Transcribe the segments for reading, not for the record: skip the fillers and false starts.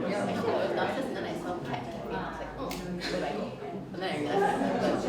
Actually, I was downstairs and then I saw Cat cafe and I was like, oh, where do I go? And then I realized I was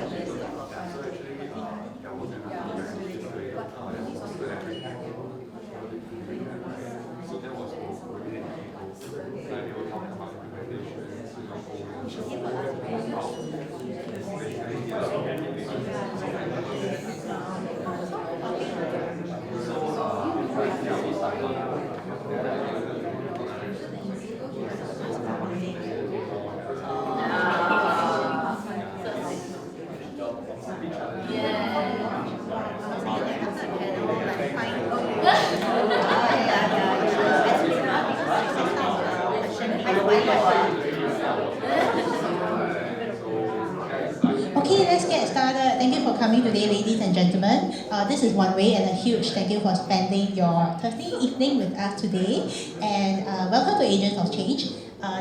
Okay, let's get started. Thank you for coming today, ladies and gentlemen. This is 𝒁𝒏𝒈, and a huge thank you for spending your Thursday evening with us today. And welcome to Agents of Change.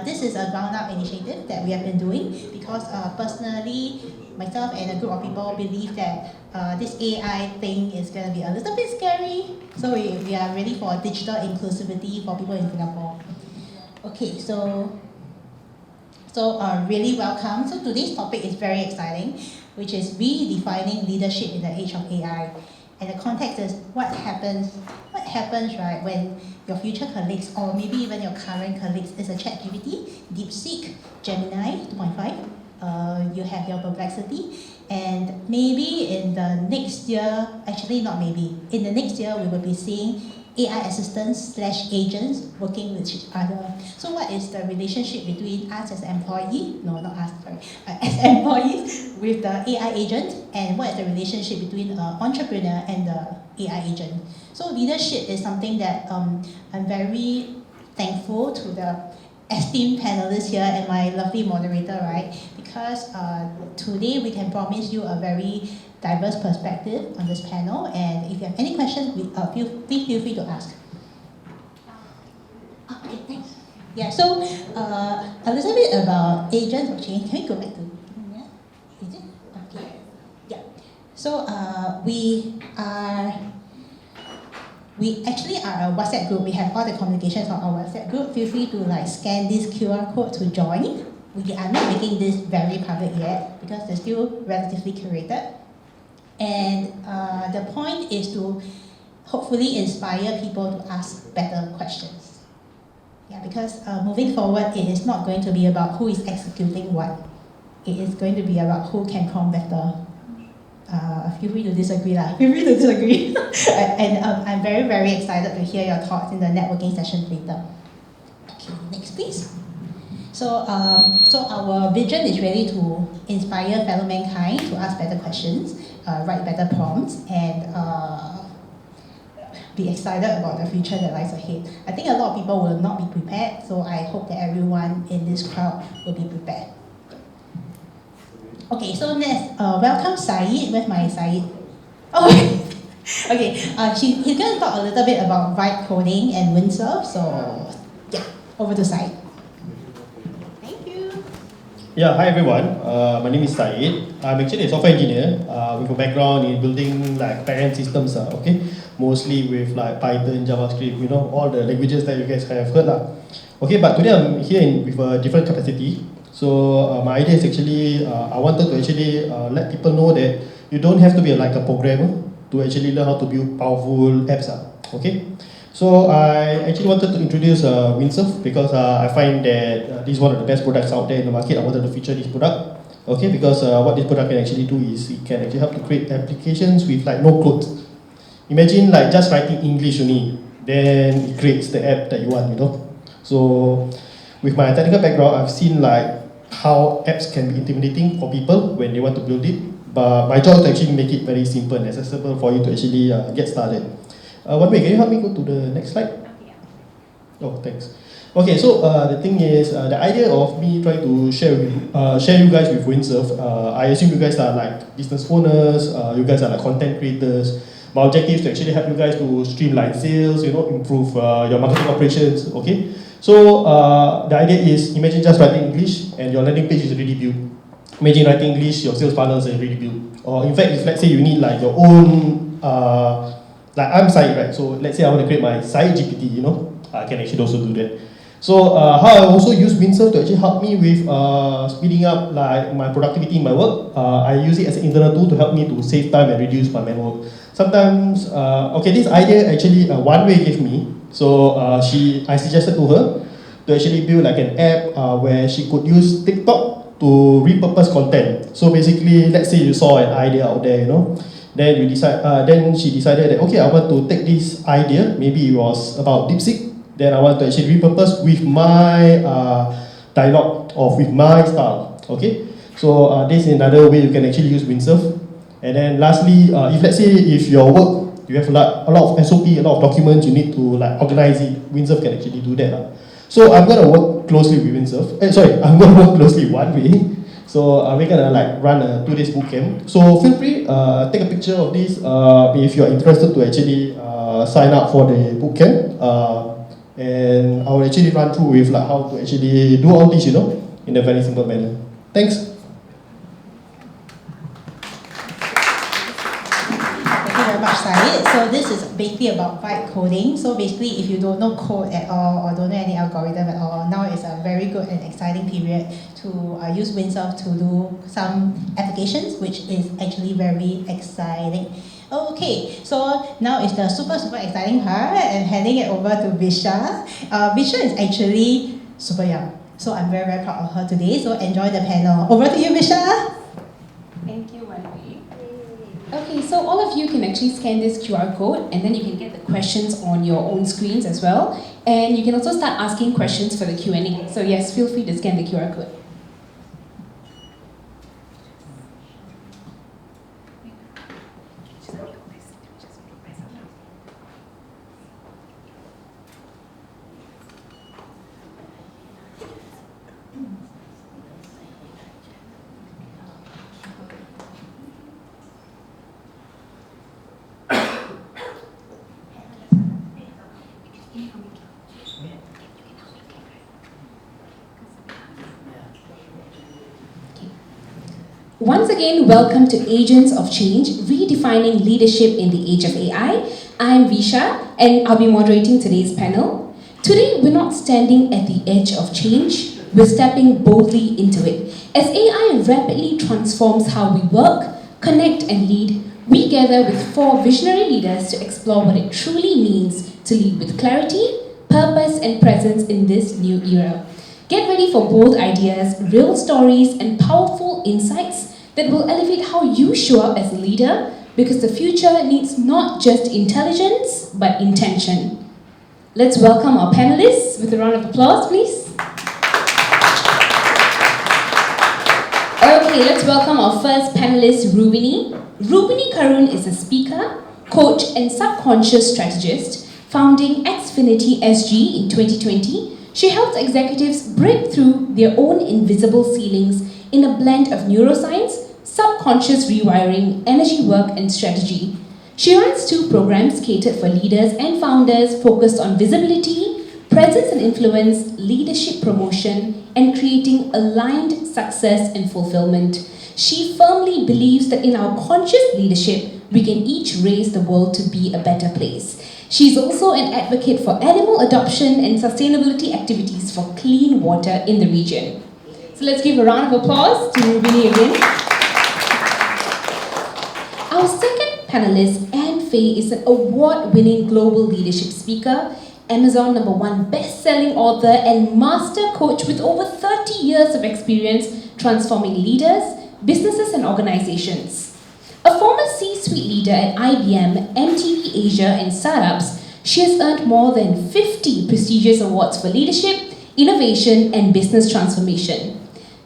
This is a ground-up initiative that we have been doing because personally, myself and a group of people believe that this AI thing is going to be a little bit scary. So we are ready for digital inclusivity for people in Singapore. Okay, so really welcome. So today's topic is very exciting, which is redefining leadership in the age of AI. And the context is what happens, right, when your future colleagues, or maybe even your current colleagues, is a ChatGPT, DeepSeek, Gemini 2.5, you have your 𝒂𝒏𝒂𝒑𝒐𝒓𝒆, and maybe in the next year, actually not maybe, in the next year we will be seeing AI assistants/agents working with each other. So what is the relationship between us as employees, as employees with the AI agent, and what is the relationship between an entrepreneur and the AI agent? So leadership is something that I'm very thankful to the esteemed panelists here and my lovely moderator, right? Because today we can promise you a very diverse perspective on this panel, and if you have any questions, please feel free to ask. Okay, thanks. Yeah, so a little bit about Agents of Change. Can we go back to? Yeah, is it? Okay. Yeah. So we actually are a WhatsApp group. We have all the communications on our WhatsApp group. Feel free to scan this QR code to join. We are not making this very public yet because they're still relatively curated. And the point is to hopefully inspire people to ask better questions. Yeah, because moving forward, it is not going to be about who is executing what. It is going to be about who can prompt better. Feel free to disagree lah. Feel free to disagree. And I'm very, very excited to hear your thoughts in the networking session later. Okay, next please. So our vision is really to inspire fellow mankind to ask better questions, write better prompts, and be excited about the future that lies ahead. I think a lot of people will not be prepared, so I hope that everyone in this crowd will be prepared. Okay, so next, welcome Syed. Where's my Syed? Oh, okay. He's going to talk a little bit about vibe coding and 𝒁𝒐𝒏𝒈. So yeah, over to Syed. Yeah, hi everyone. My name is Syed. I'm actually a software engineer with a background in building parent systems. Okay, mostly with Python, JavaScript, all the languages that you guys have heard Okay, but today I'm here with a different capacity. So my idea is actually I wanted to actually let people know that you don't have to be a programmer to actually learn how to build powerful apps. Okay. So I actually wanted to introduce 𝒁𝒐𝒏𝒈 because I find that this is one of the best products out there in the market. I wanted to feature this product, okay, because what this product can actually do is it can actually help to create applications with no code. Imagine just writing English only, then it creates the app that you want, So with my technical background, I've seen how apps can be intimidating for people when they want to build it. But my job is to actually make it very simple and accessible for you to actually get started. 𝒁𝒏𝒈, can you help me go to the next slide? Oh, thanks. Okay, so the thing is, the idea of me trying to share you guys with 𝒁𝒐𝒏𝒈, I assume you guys are business owners, you guys are content creators. My objective is to actually help you guys to streamline sales, improve your marketing operations. Okay, so the idea is, imagine just writing English and your landing page is already built. Imagine writing English, your sales funnels are already built. Or in fact, if let's say you need your own I'm Syed, right? So let's say I want to create my Syed GPT, I can actually also do that. So how I also use 𝒉𝒍𝒐 to actually help me with speeding up like my productivity in my work. I use it as an internal tool to help me to save time and reduce my manual work. Sometimes, okay, this idea actually One-Way gave me. So I suggested to her to actually build like an app where she could use TikTok to repurpose content. So basically, let's say you saw an idea out there, then she decided that okay, I want to take this idea. Maybe it was about DeepSeek. Then I want to actually repurpose with my dialogue or with my style. Okay, so this is another way you can actually use 𝒉𝒍𝒐. And then lastly, if let's say if your work you have a lot of SOP, a lot of documents you need to like organize it, 𝒉𝒍𝒐 can actually do that. So I'm gonna work closely with 𝒉𝒍𝒐. I'm gonna work closely One-Way. So we're gonna like run a 2 days bootcamp. So feel free, take a picture of this if you're interested to actually sign up for the bootcamp. And I will actually run through with like how to actually do all this, in a very simple manner. Thanks. Thank you very much, Syed. So this is basically about vibe coding. So basically, if you don't know code at all or don't know any algorithm at all, now is a very good and exciting period to use 𝒉𝒍𝒐 to do some applications, which is actually very exciting. Okay, so now is the super exciting part. I'm handing it over to Visha. Visha is actually super young, so I'm very proud of her today. So enjoy the panel. Over to you, Visha. Thank you, One-Way. Okay, so all of you can actually scan this QR code and then you can get the questions on your own screens as well. And you can also start asking questions for the Q&A. So yes, feel free to scan the QR code. Once again, welcome to Agents of Change, Redefining Leadership in the Age of AI. I'm Visha, and I'll be moderating today's panel. Today, we're not standing at the edge of change, we're stepping boldly into it. As AI rapidly transforms how we work, connect, and lead, we gather with 4 visionary leaders to explore what it truly means to lead with clarity, purpose, and presence in this new era. Get ready for bold ideas, real stories, and powerful insights that will elevate how you show up as a leader, because the future needs not just intelligence, but intention. Let's welcome our panelists with a round of applause, please. Okay, let's welcome our first panelist, Rubini. Rubini Karun is a speaker, coach, and subconscious strategist, founding 𝒔𝒑𝒐𝒓𝒆 SG in 2020. She helps executives break through their own invisible ceilings in a blend of neuroscience, subconscious rewiring, energy work, and strategy. She runs 2 programs catered for leaders and founders focused on visibility, presence and influence, leadership promotion, and creating aligned success and fulfillment. She firmly believes that in our conscious leadership, we can each raise the world to be a better place. She's also an advocate for animal adoption and sustainability activities for clean water in the region. So let's give a round of applause to Rubini again. Our second panelist, Anne Fay, is an award-winning global leadership speaker, Amazon #1 best-selling author, and master coach with over 30 years of experience transforming leaders, businesses, and organizations. A former C-suite leader at IBM, MTV Asia, and startups, she has earned more than 50 prestigious awards for leadership, innovation, and business transformation.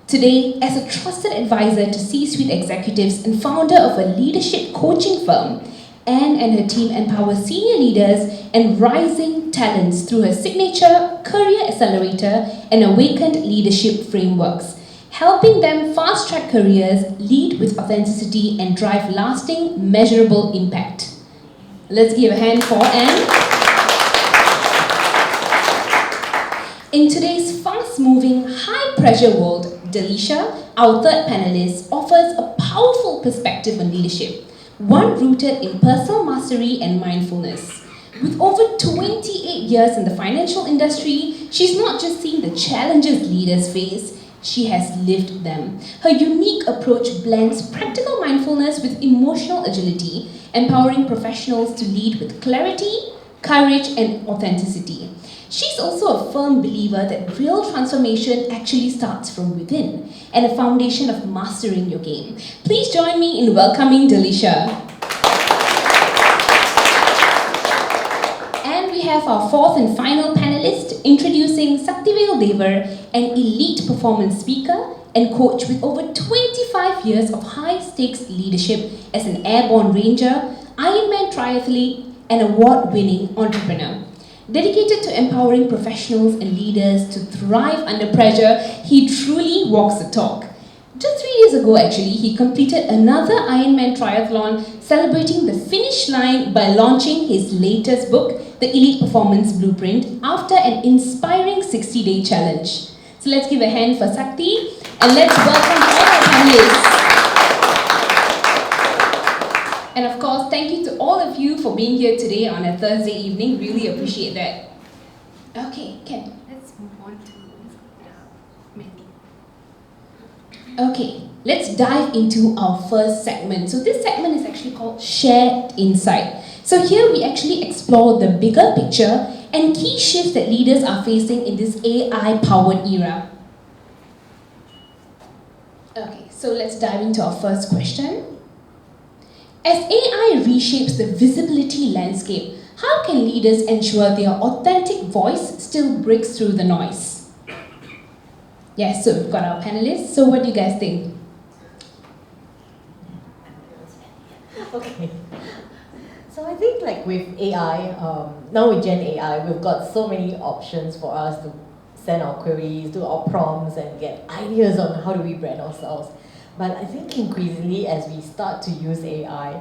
Today, as a trusted advisor to C-suite executives and founder of a leadership coaching firm, Anne and her team empower senior leaders and rising talents through her signature Career Accelerator and Awakened Leadership frameworks, helping them fast-track careers, lead with authenticity, and drive lasting, measurable impact. Let's give a hand for Anne. In today's fast-moving, high-pressure world, Delisha, our third panelist, offers a powerful perspective on leadership, one rooted in personal mastery and mindfulness. With over 28 years in the financial industry, she's not just seen the challenges leaders face, she has lived them. Her unique approach blends practical mindfulness with emotional agility, empowering professionals to lead with clarity, courage, and authenticity. She's also a firm believer that real transformation actually starts from within, and a foundation of mastering your game. Please join me in welcoming Delisha. And we have our fourth and final panelist, introducing 𝒂𝒑𝒂𝒑𝒂𝒍𝒚, an elite performance speaker and coach with over 25 years of high-stakes leadership as an airborne ranger, Ironman triathlete, and award-winning entrepreneur. Dedicated to empowering professionals and leaders to thrive under pressure, he truly walks the talk. Just 3 years ago, actually, he completed another Ironman triathlon, celebrating the finish line by launching his latest book, The Elite Performance Blueprint, after an inspiring 60-day challenge. So let's give a hand for 𝒂𝒑𝒂𝒑𝒂𝒍, and let's welcome all our panelists. And of course, thank you to all of you for being here today on a Thursday evening. Really appreciate that. Okay, Ken. Let's move on to Mandy. Okay, let's dive into our first segment. So this segment is actually called Shared Insight. So here we actually explore the bigger picture and key shifts that leaders are facing in this AI-powered era. Okay, so let's dive into our first question. As AI reshapes the visibility landscape, how can leaders ensure their authentic voice still breaks through the noise? Yes, so we've got our panelists. So what do you guys think? Okay. So I think like with AI, now with Gen AI, we've got so many options for us to send our queries, do our prompts, and get ideas on how do we brand ourselves. But I think increasingly as we start to use AI,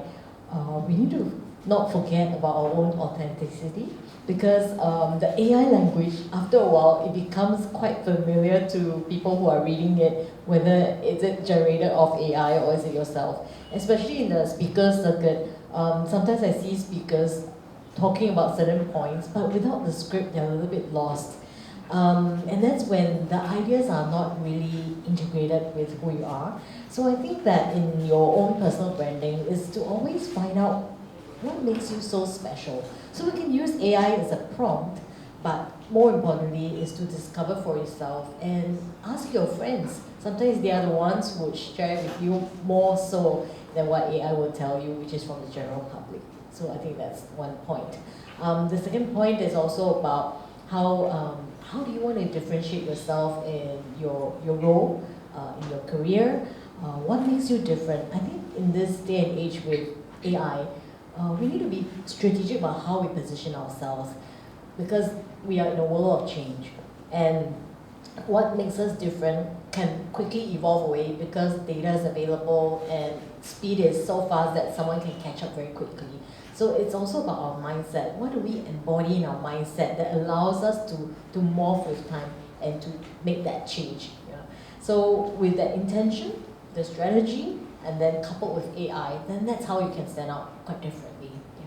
we need to not forget about our own authenticity, because the AI language, after a while, it becomes quite familiar to people who are reading it, whether is it generated off AI or is it yourself. Especially in the speaker circuit, sometimes I see speakers talking about certain points, but without the script, they're a little bit lost. And that's when the ideas are not really integrated with who you are. So I think that in your own personal branding is to always find out what makes you so special. So we can use AI as a prompt, but more importantly is to discover for yourself and ask your friends. Sometimes they are the ones who would share with you more so than what AI will tell you, which is from the general public. So I think that's one point. The second point is also about how do you want to differentiate yourself in your role, in your career? What makes you different? I think in this day and age with AI, we need to be strategic about how we position ourselves, because we are in a world of change. And what makes us different can quickly evolve away because data is available and speed is so fast that someone can catch up very quickly. So it's also about our mindset. What do we embody in our mindset that allows us to morph with time and to make that change? Yeah. So with that intention, the strategy, and then coupled with AI, then that's how you can stand out quite differently. Yeah.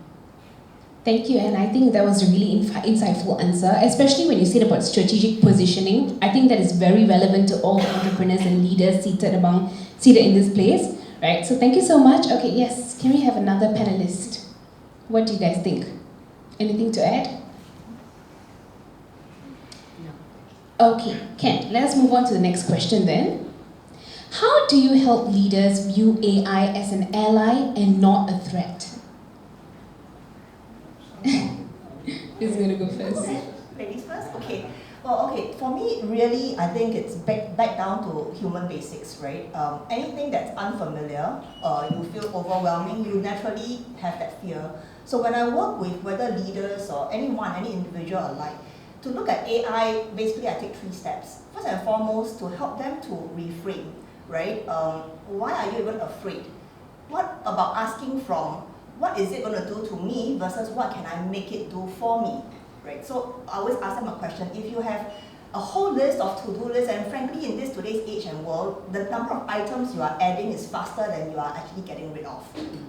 Thank you, and I think that was a really insightful answer, especially when you said about strategic positioning. I think that is very relevant to all the entrepreneurs and leaders seated in this place, right? So thank you so much. Okay, yes, can we have another panelist? What do you guys think? Anything to add? No. Okay, Ken, let's move on to the next question then. How do you help leaders view AI as an ally and not a threat? Who's going to go first? Okay. Ladies first? Okay. Well, okay, for me, really, I think it's back down to human basics, right? Anything that's unfamiliar, you feel overwhelming, you naturally have that fear. So when I work with whether leaders or anyone, any individual alike, to look at AI, basically I take 3 steps. First and foremost, to help them to reframe, right? Why are you even afraid? What about asking from, what is it going to do to me versus what can I make it do for me, right? So I always ask them a question. If you have a whole list of to-do lists, and frankly in this today's age and world, the number of items you are adding is faster than you are actually getting rid of,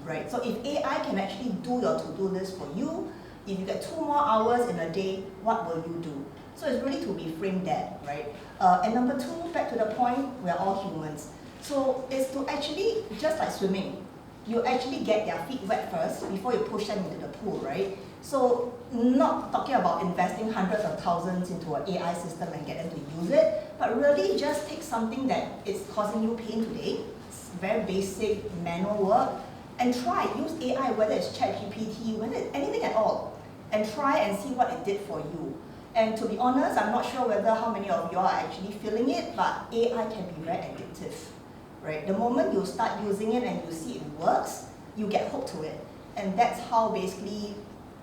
right? So if AI can actually do your to-do list for you, If you get 2 more hours in a day, what will you do? So it's really to be framed that, right? And number 2, back to the point, we are all humans. So it's to actually, just like swimming, you actually get their feet wet first before you push them into the pool, right? So not talking about investing hundreds of thousands into an AI system and get them to use it, but really just take something that is causing you pain today, it's very basic manual work, and try, use AI, whether it's ChatGPT, whether it's anything at all, and try and see what it did for you. And to be honest, I'm not sure whether how many of you are actually feeling it, but AI can be very addictive, right? The moment you start using it and you see it works, you get hooked to it. And that's how basically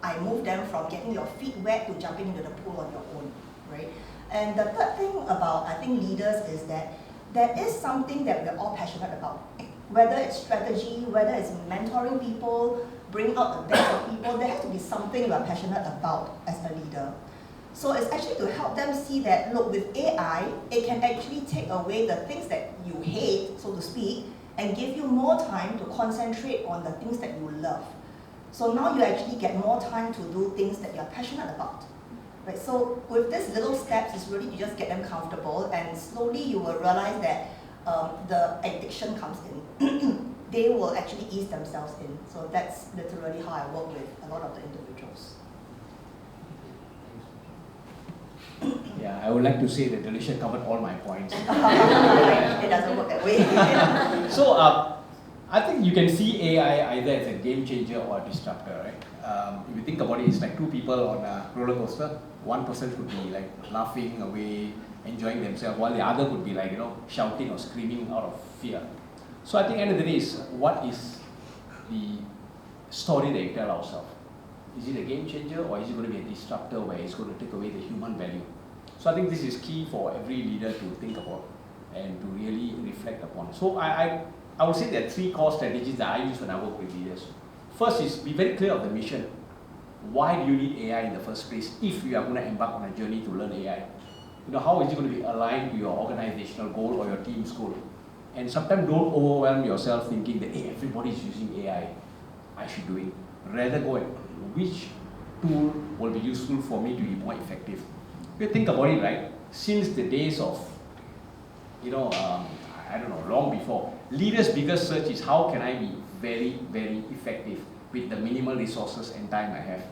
I move them from getting your feet wet to jumping into the pool on your own, right? And the third thing about, I think, leaders is that there is something that we're all passionate about. Whether it's strategy, whether it's mentoring people, bring out the best of people, there has to be something we're passionate about as a leader. So it's actually to help them see that, look, with AI, it can actually take away the things that you hate, so to speak, and give you more time to concentrate on the things that you love. So now you actually get more time to do things that you're passionate about. Right? So with these little steps, it's really to just get them comfortable, and slowly you will realize that the addiction comes in. They will actually ease themselves in. So that's literally how I work with a lot of the individuals. Yeah, I would like to say that Alicia covered all my points. It doesn't work that way. So, I think you can see AI either as a game changer or a disruptor, right? If you think about it, it's like 2 people on a roller coaster. One person could be like laughing away, enjoying themselves, while the other could be like, you know, shouting or screaming out of fear. So I think at the end of the day is, what is the story that you tell ourselves? Is it a game changer, or is it going to be a disruptor where it's going to take away the human value? So I think this is key for every leader to think about and to really reflect upon. So I would say there are 3 core strategies that I use when I work with leaders. First is be very clear of the mission. Why do you need AI in the first place if you are going to embark on a journey to learn AI? You know, how is it going to be aligned to your organizational goal or your team's goal? And sometimes don't overwhelm yourself thinking that, hey, everybody is using AI, I should do it. Rather go and which tool will be useful for me to be more effective. If you think about it, right, since the days of, you know, I don't know, long before, leaders' biggest search is how can I be very, very effective with the minimal resources and time I have.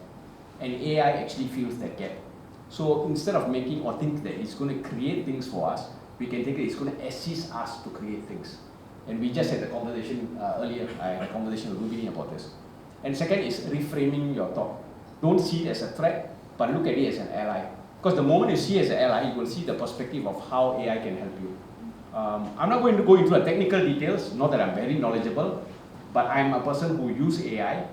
And AI actually fills that gap. So instead of making or think that it's going to create things for us, we can think that it's going to assist us to create things. And we just had a conversation earlier, I had a conversation with Rubini about this. And second is reframing your thought. Don't see it as a threat, but look at it as an ally. Because the moment you see it as an ally, you will see the perspective of how AI can help you. I'm not going to go into the technical details, not that I'm very knowledgeable, but I'm a person who uses AI.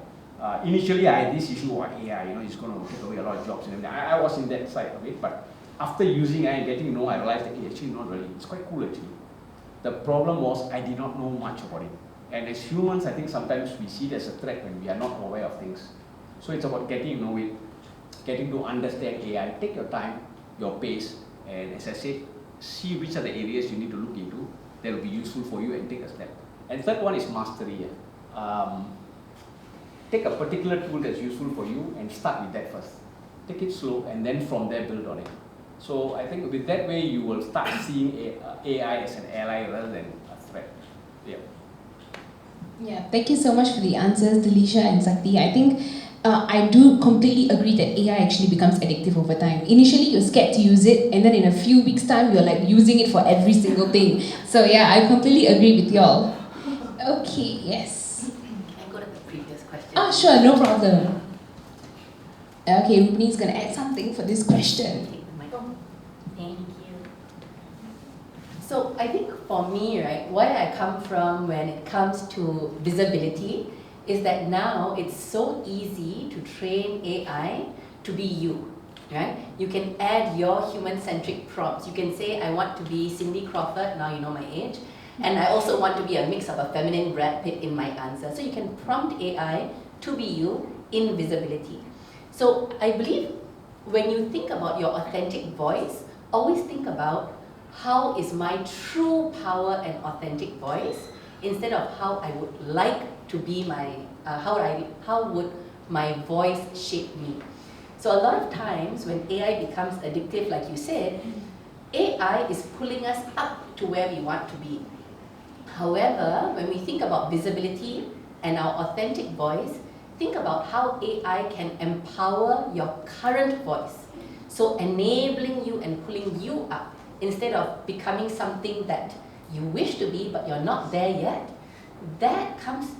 Initially, I had this issue of AI, you know, it's going to take away a lot of jobs and everything. I was in that side of it, but after using AI and getting to know, I realized that actually not really. It's quite cool actually. The problem was I did not know much about it. And as humans, I think sometimes we see it as a threat when we are not aware of things. So it's about getting to know it, getting to understand AI. Take your time, your pace, and as I said, see which are the areas you need to look into that will be useful for you and take a step. And third one is mastery. Take a particular tool that's useful for you and start with that first. Take it slow and then from there build on it. So I think with that way you will start seeing AI as an ally rather than a threat. Yeah. Yeah, thank you so much for the answers, Delisha and Sakti. I think I do completely agree that AI actually becomes addictive over time. Initially, you're scared to use it, and then in a few weeks' time, you're like using it for every single thing. So yeah, I completely agree with y'all. Okay, yes. Can I go to the previous question? Ah, sure, no problem. Okay, Rubini's gonna add something for this question. Take the mic. Thank you. So I think for me, right, where I come from when it comes to visibility is that now it's so easy to train AI to be you, right? You can add your human-centric prompts. You can say, I want to be Cindy Crawford, now you know my age, and I also want to be a mix of a feminine Brad Pitt in my answer. So you can prompt AI to be you in visibility. So I believe when you think about your authentic voice, always think about how is my true power and authentic voice instead of how I would like to be my, how would my voice shaped me. So a lot of times when AI becomes addictive, like you said, AI is pulling us up to where we want to be. However, when we think about visibility and our authentic voice, think about how AI can empower your current voice. So enabling you and pulling you up instead of becoming something that you wish to be but you're not there yet. That comes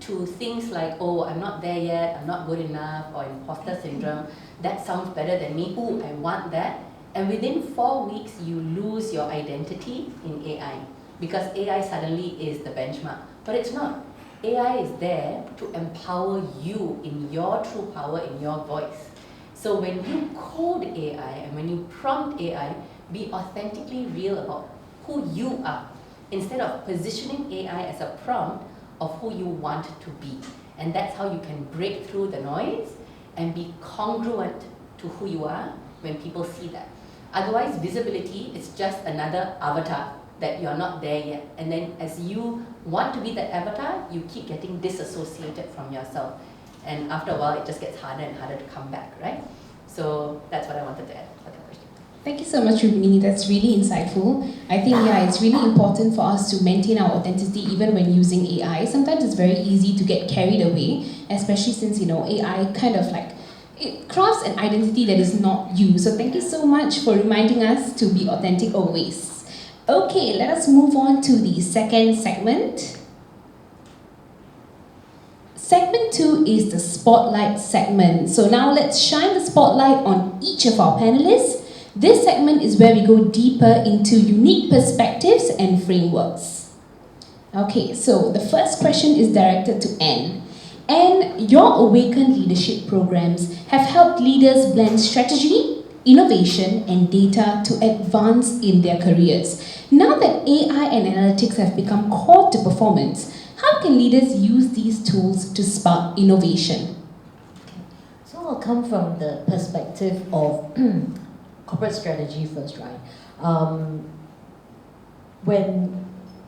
to things like, oh, I'm not there yet, I'm not good enough, or imposter syndrome. That sounds better than me, ooh, I want that. And within 4 weeks, you lose your identity in AI because AI suddenly is the benchmark. But it's not. AI is there to empower you in your true power, in your voice. So when you code AI and when you prompt AI, be authentically real about who you are instead of positioning AI as a prompt of who you want to be. And that's how you can break through the noise and be congruent to who you are when people see that. Otherwise, visibility is just another avatar that you're not there yet. And then as you want to be that avatar, you keep getting disassociated from yourself. And after a while, it just gets harder and harder to come back, right? So that's what I wanted to add for the question. Thank you so much, Rukmini. That's really insightful. I think, yeah, it's really important for us to maintain our authenticity even when using AI. Sometimes it's very easy to get carried away, especially since, you know, AI kind of like, it crafts an identity that is not you. So thank you so much for reminding us to be authentic always. Okay, let us move on to the second segment. Segment 2 is the spotlight segment. So now let's shine the spotlight on each of our panelists. This segment is where we go deeper into unique perspectives and frameworks. Okay, so the first question is directed to Anne. Anne, your Awaken Leadership programs have helped leaders blend strategy, innovation, and data to advance in their careers. Now that AI and analytics have become core to performance, how can leaders use these tools to spark innovation? So I'll come from the perspective of corporate strategy first, right?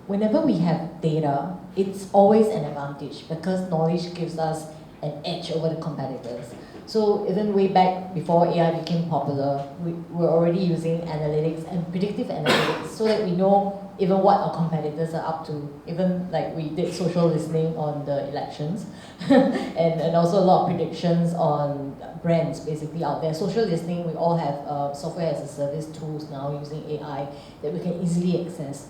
Whenever we have data, it's always an advantage because knowledge gives us an edge over the competitors. So even way back before AI became popular, we were already using analytics and predictive analytics so that we know even what our competitors are up to. Even like we did social listening on the elections and also a lot of predictions on brands basically out there. Social listening, we all have software as a service tools now using AI that we can easily access.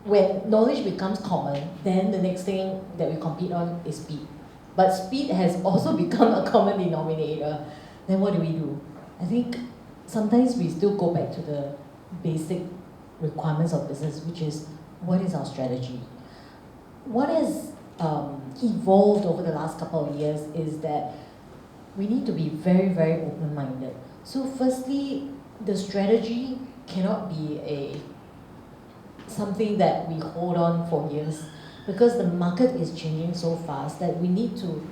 When knowledge becomes common, then the next thing that we compete on is speed. But speed has also become a common denominator. Then what do? I think sometimes we still go back to the basic requirements of business, which is what is our strategy? What has evolved over the last couple of years is that we need to be very, very open-minded. So firstly, the strategy cannot be something that we hold on for years because the market is changing so fast that we need to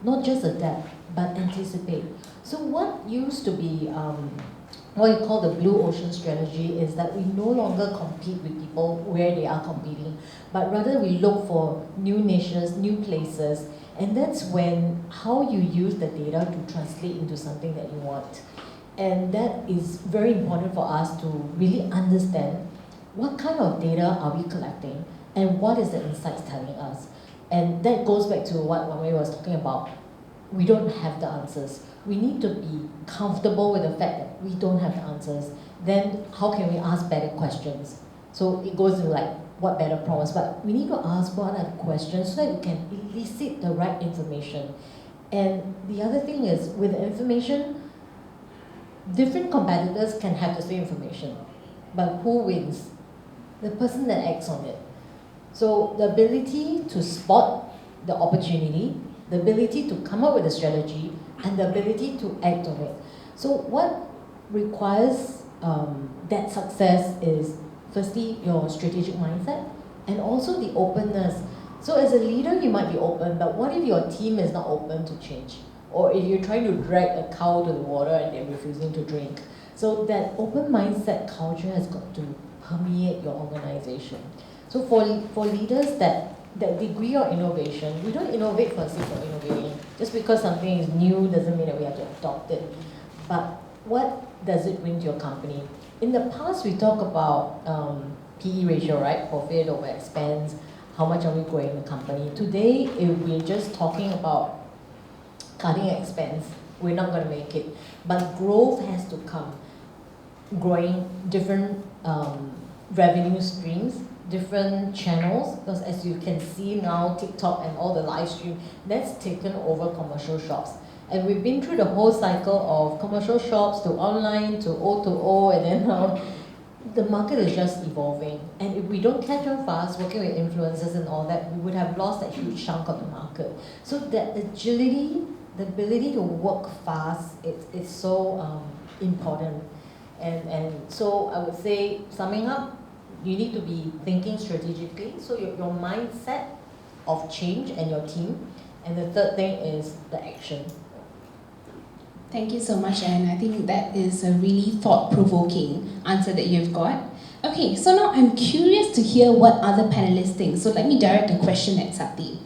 not just adapt but anticipate. So what used to be what you call the blue ocean strategy is that we no longer compete with people where they are competing, but rather we look for new niches, new places, and that's when how you use the data to translate into something that you want. And that is very important for us to really understand what kind of data are we collecting and what is the insights telling us. And that goes back to what Wei was talking about. We don't have the answers. We need to be comfortable with the fact that we don't have the answers. Then how can we ask better questions? So it goes to like, what better prompts? But we need to ask what are the questions so that we can elicit the right information. And the other thing is, with the information, different competitors can have the same information. But who wins? The person that acts on it. So the ability to spot the opportunity, the ability to come up with a strategy, and the ability to act on it. So what requires that success is firstly your strategic mindset and also the openness. So as a leader you might be open, but what if your team is not open to change? Or if you're trying to drag a cow to the water and they're refusing to drink. So that open mindset culture has got to permeate your organization. So for leaders that the degree of innovation, we don't innovate for the sake of innovating. Just because something is new doesn't mean that we have to adopt it. But what does it bring to your company? In the past, we talk about PE ratio, right? Profit over expense. How much are we growing the company? Today, if we're just talking about cutting expense, we're not going to make it. But growth has to come. Growing different revenue streams, different channels, because as you can see now, TikTok and all the live stream, that's taken over commercial shops. And we've been through the whole cycle of commercial shops to online to O2O, and then now the market is just evolving. And if we don't catch on fast, working with influencers and all that, we would have lost that huge chunk of the market. So that agility, the ability to work fast, it's so important. And so I would say, summing up, you need to be thinking strategically. So your mindset of change and your team. And the third thing is the action. Thank you so much, and I think that is a really thought-provoking answer that you've got. Okay, so now I'm curious to hear what other panelists think. So let me direct a question at 𝒑𝒐𝒕.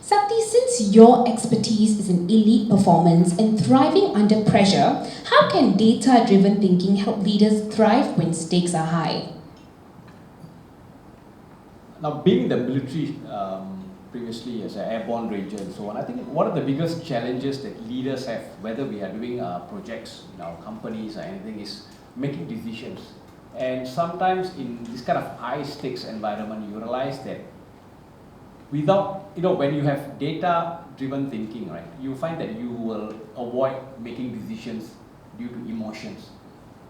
𝒑𝒐𝒕, since your expertise is in elite performance and thriving under pressure, how can data-driven thinking help leaders thrive when stakes are high? Now, being in the military previously as an airborne ranger and so on, I think one of the biggest challenges that leaders have, whether we are doing projects in our companies or anything, is making decisions. And sometimes in this kind of high-stakes environment, you realize that without, when you have data-driven thinking, right, you find that you will avoid making decisions due to emotions.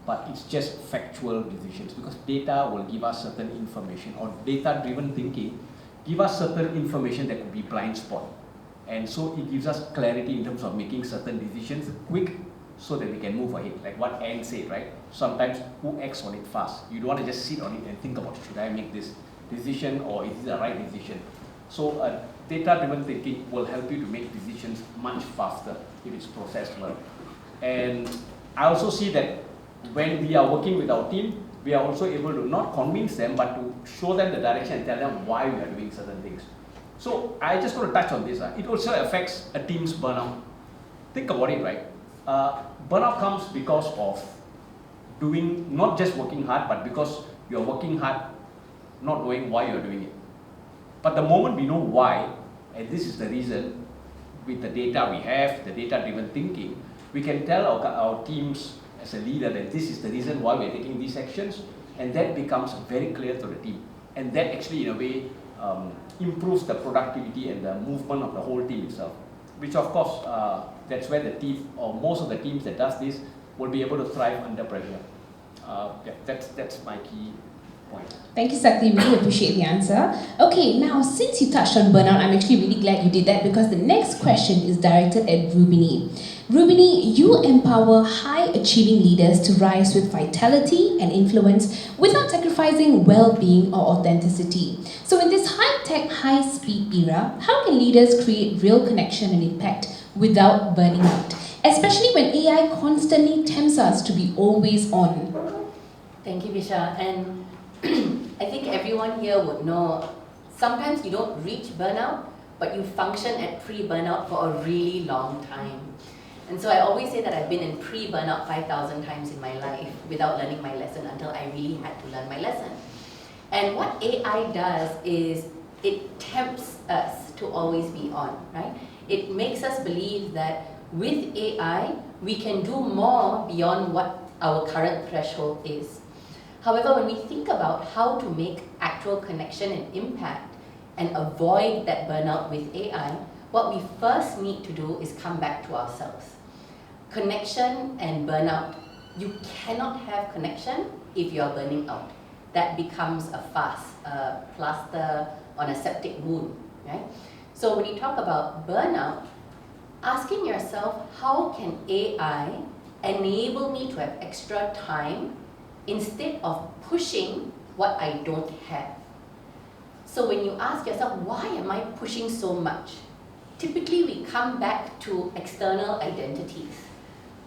But it's just factual decisions, because data will give us certain information, or data-driven thinking give us certain information that could be blind spot. And so it gives us clarity in terms of making certain decisions quick so that we can move ahead. Like what Anne said, right? Sometimes who acts on it fast? You don't want to just sit on it and think about, should I make this decision or is it the right decision? So data-driven thinking will help you to make decisions much faster if it's processed well. And I also see that when we are working with our team, we are also able to not convince them, but to show them the direction and tell them why we are doing certain things. So I just want to touch on this. It also affects a team's burnout. Think about it, right? Burnout comes because of doing, not just working hard, but because you're working hard, not knowing why you're doing it. But the moment we know why, and this is the reason, with the data we have, the data-driven thinking, we can tell our teams as a leader that this is the reason why we're taking these actions, and that becomes very clear to the team. And that actually, in a way, improves the productivity and the movement of the whole team itself. Which, of course, that's where the team, or most of the teams that does this, will be able to thrive under pressure. That's my key point. Thank you, 𝒑𝒐𝒕. Really appreciate the answer. Okay, now since you touched on burnout, I'm actually really glad you did that, because the next question is directed at Rubini. Rubini, you empower high-achieving leaders to rise with vitality and influence without sacrificing well-being or authenticity. So in this high-tech, high-speed era, how can leaders create real connection and impact without burning out? Especially when AI constantly tempts us to be always on. Thank you, Bisha. And I think everyone here would know, sometimes you don't reach burnout, but you function at pre-burnout for a really long time. And so I always say that I've been in pre-burnout 5,000 times in my life without learning my lesson until I really had to learn my lesson. And what AI does is it tempts us to always be on, right? It makes us believe that with AI, we can do more beyond what our current threshold is. However, when we think about how to make actual connection and impact and avoid that burnout with AI, what we first need to do is come back to ourselves. Connection and burnout. You cannot have connection if you are burning out. That becomes a plaster on a septic wound, right? So when you talk about burnout, asking yourself, how can AI enable me to have extra time instead of pushing what I don't have? So when you ask yourself, why am I pushing so much? Typically we come back to external identities.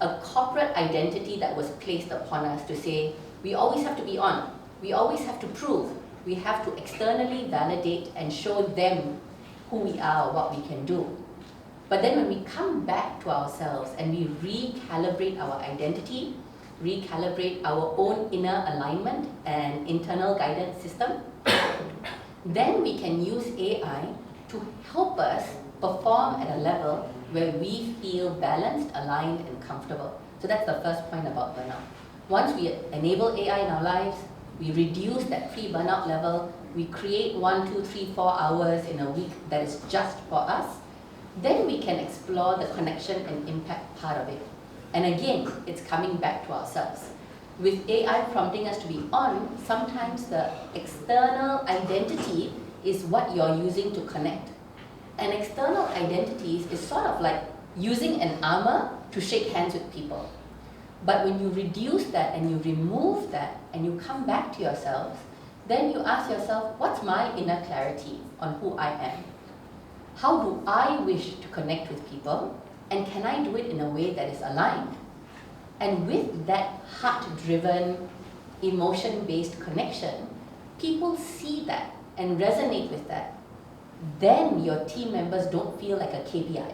A corporate identity that was placed upon us to say, we always have to be on, we always have to prove, we have to externally validate and show them who we are or what we can do. But then when we come back to ourselves and we recalibrate our identity, recalibrate our own inner alignment and internal guidance system, then we can use AI to help us perform at a level where we feel balanced, aligned, and comfortable. So that's the first point about burnout. Once we enable AI in our lives, we reduce that pre-burnout level, we create 1, 2, 3, 4 hours in a week that is just for us, then we can explore the connection and impact part of it. And again, it's coming back to ourselves. With AI prompting us to be on, sometimes the external identity is what you're using to connect. And external identities is sort of like using an armor to shake hands with people. But when you reduce that and you remove that and you come back to yourselves, then you ask yourself, what's my inner clarity on who I am? How do I wish to connect with people? And can I do it in a way that is aligned? And with that heart-driven, emotion-based connection, people see that and resonate with that. Then your team members don't feel like a KPI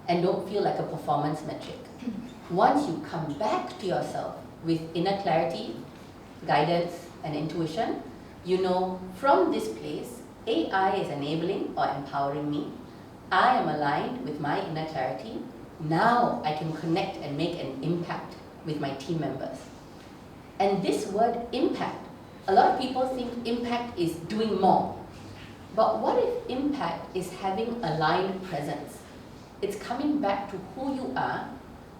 and don't feel like a performance metric. Once you come back to yourself with inner clarity, guidance, and intuition, you know from this place, AI is enabling or empowering me. I am aligned with my inner clarity. Now I can connect and make an impact with my team members. And this word impact, a lot of people think impact is doing more. But what if impact is having aligned presence? It's coming back to who you are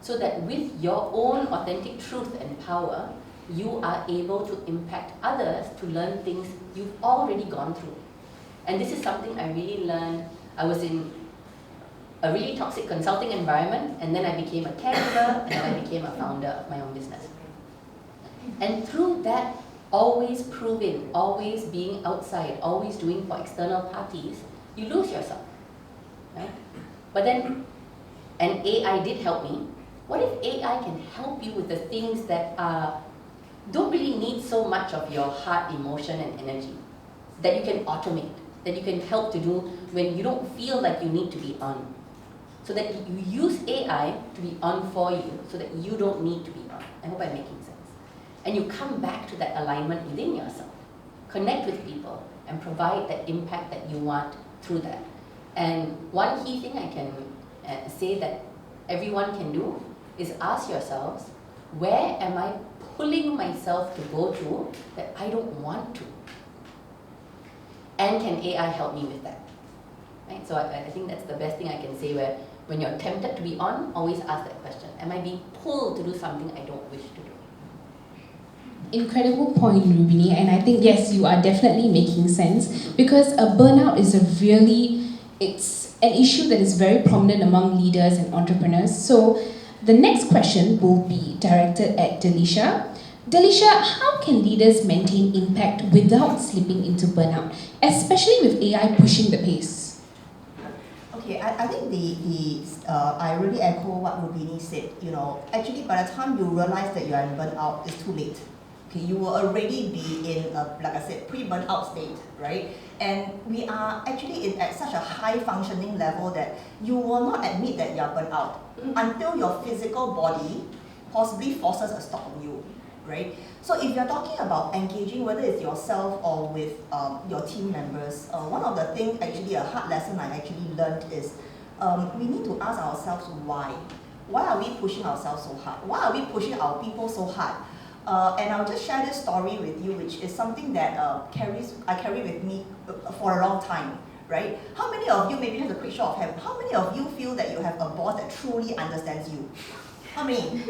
so that with your own authentic truth and power, you are able to impact others to learn things you've already gone through. And this is something I really learned. I was in a really toxic consulting environment, and then I became a caregiver, and then I became a founder of my own business. And through that, always proving, always being outside, always doing for external parties, you lose yourself, right? But then, and AI did help me. What if AI can help you with the things that don't really need so much of your heart, emotion, and energy, that you can automate, that you can help to do when you don't feel like you need to be on? So that you use AI to be on for you, so that you don't need to be on. I hope I'm making sense. And you come back to that alignment within yourself. Connect with people and provide that impact that you want through that. And one key thing I can say that everyone can do is ask yourselves, where am I pulling myself to go to that I don't want to? And can AI help me with that? Right? So I think that's the best thing I can say, where when you're tempted to be on, always ask that question. Am I being pulled to do something I don't wish to do? Incredible point, Rubini, and I think yes, you are definitely making sense, because a burnout is it's an issue that is very prominent among leaders and entrepreneurs. So the next question will be directed at Delisha. Delisha, how can leaders maintain impact without slipping into burnout, especially with AI pushing the pace? Okay, I think I really echo what Rubini said. You know, actually by the time you realize that you are in burnout, it's too late. Okay, you will already be in like I said, pre-burnout state, right? And we are actually at such a high functioning level that you will not admit that you are burnt out until your physical body possibly forces a stop on you, right? So if you're talking about engaging, whether it's yourself or with your team members, one of the things, actually a hard lesson I actually learned is we need to ask ourselves why. Why are we pushing ourselves so hard? Why are we pushing our people so hard? And I'll just share this story with you, which is something that I carry with me for a long time, right? How many of you, maybe just a quick show of hands, how many of you feel that you have a boss that truly understands you? How many?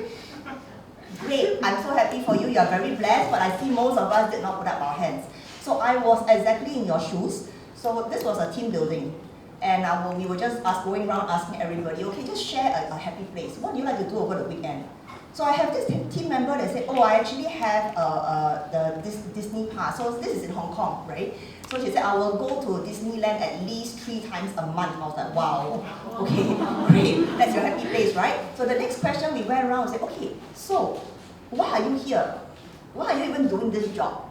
Great, I'm so happy for you, you are very blessed, but I see most of us did not put up our hands. So I was exactly in your shoes. So this was a team building. And we were just going around asking everybody, okay, just share a happy place. What do you like to do over the weekend? So I have this team member that said, oh, I actually have the Disney pass. So this is in Hong Kong, right? So she said, I will go to Disneyland at least 3 times a month. I was like, wow, okay, great. That's your happy place, right? So the next question we went around and said, okay, so why are you here? Why are you even doing this job?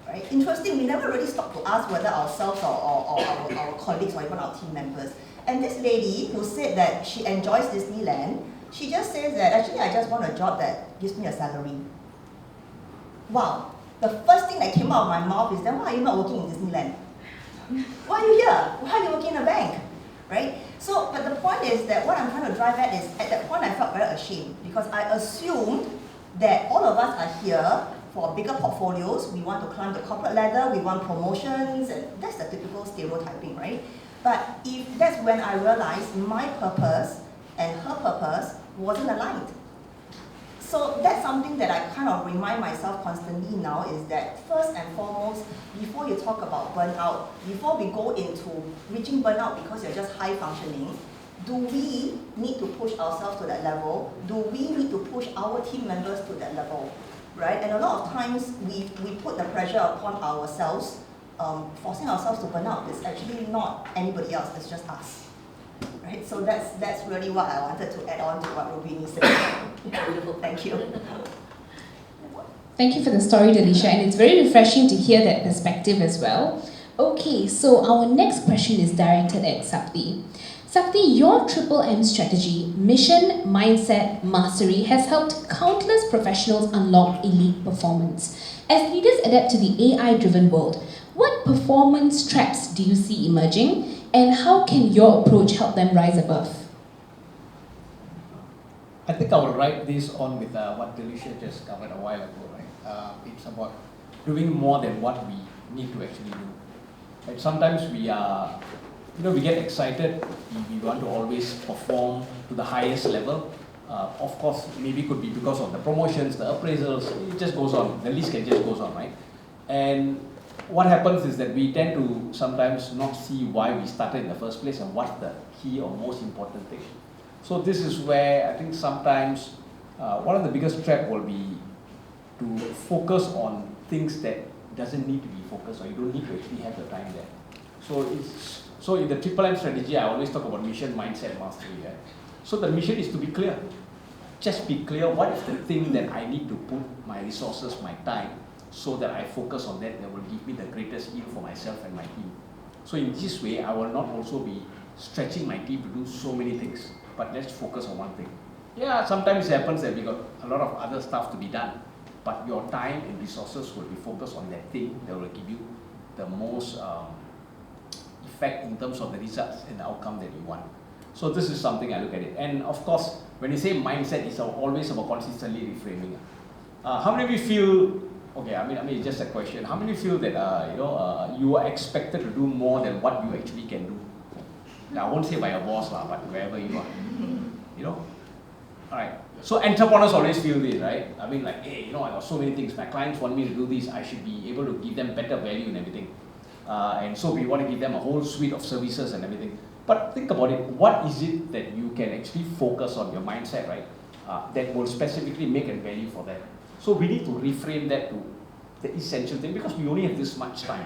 Right? right? Interesting, we never really stopped to ask whether ourselves or our colleagues or even our team members. And this lady who said that she enjoys Disneyland, she just says that actually I just want a job that gives me a salary. Wow, the first thing that came out of my mouth is then why are you not working in Disneyland? Why are you here? Why are you working in a bank? Right? So, but the point is that what I'm trying to drive at is, at that point I felt very ashamed because I assumed that all of us are here for bigger portfolios, we want to climb the corporate ladder, we want promotions, and that's the typical stereotyping, right? But if that's when I realized my purpose and her purpose wasn't aligned. So that's something that I kind of remind myself constantly now is that first and foremost, before you talk about burnout, before we go into reaching burnout because you're just high functioning, do we need to push ourselves to that level? Do we need to push our team members to that level? Right? And a lot of times we put the pressure upon ourselves, forcing ourselves to burn out. It's actually not anybody else, it's just us. Right? So that's really what I wanted to add on to what Rubini said. Yeah, beautiful, thank you. Thank you for the story, Delisha, and it's very refreshing to hear that perspective as well. Okay, so our next question is directed at 𝒂𝒑𝒐𝒓𝒄𝒂𝒍. 𝒂𝒑𝒐𝒓𝒄𝒂𝒍, your triple M strategy, mission, mindset, mastery, has helped countless professionals unlock elite performance. As leaders adapt to the AI-driven world, what performance traps do you see emerging, and how can your approach help them rise above? I think I will write this on with what Delisha just covered a while ago, right? It's about doing more than what we need to actually do. Right? Sometimes we are, we get excited, we want to always perform to the highest level. Of course, maybe it could be because of the promotions, the appraisals, it just goes on, the list can just goes on, right? And what happens is that we tend to sometimes not see why we started in the first place and what's the key or most important thing. So this is where I think sometimes one of the biggest trap will be to focus on things that doesn't need to be focused, or you don't need to actually have the time there. So in the triple M strategy, I always talk about mission, mindset, mastery. Right? So the mission is to be clear. Just be clear, what is the thing that I need to put my resources, my time, so that I focus on that will give me the greatest yield for myself and my team. So in this way, I will not also be stretching my team to do so many things, but let's focus on one thing. Yeah, sometimes it happens that we got a lot of other stuff to be done, but your time and resources will be focused on that thing that will give you the most effect in terms of the results and the outcome that you want. So this is something I look at it. And of course, when you say mindset, it's always about consistently reframing. How many of you feel, okay, I mean it's just a question, how many of you feel that you are expected to do more than what you actually can do? Now, I won't say by your boss, but wherever you are, Alright, so entrepreneurs always feel this, right? I mean like, hey, I got so many things, my clients want me to do this, I should be able to give them better value and everything. And so we want to give them a whole suite of services and everything. But think about it, what is it that you can actually focus on, your mindset, right? That will specifically make a value for them. So we need to reframe that to the essential thing, because we only have this much time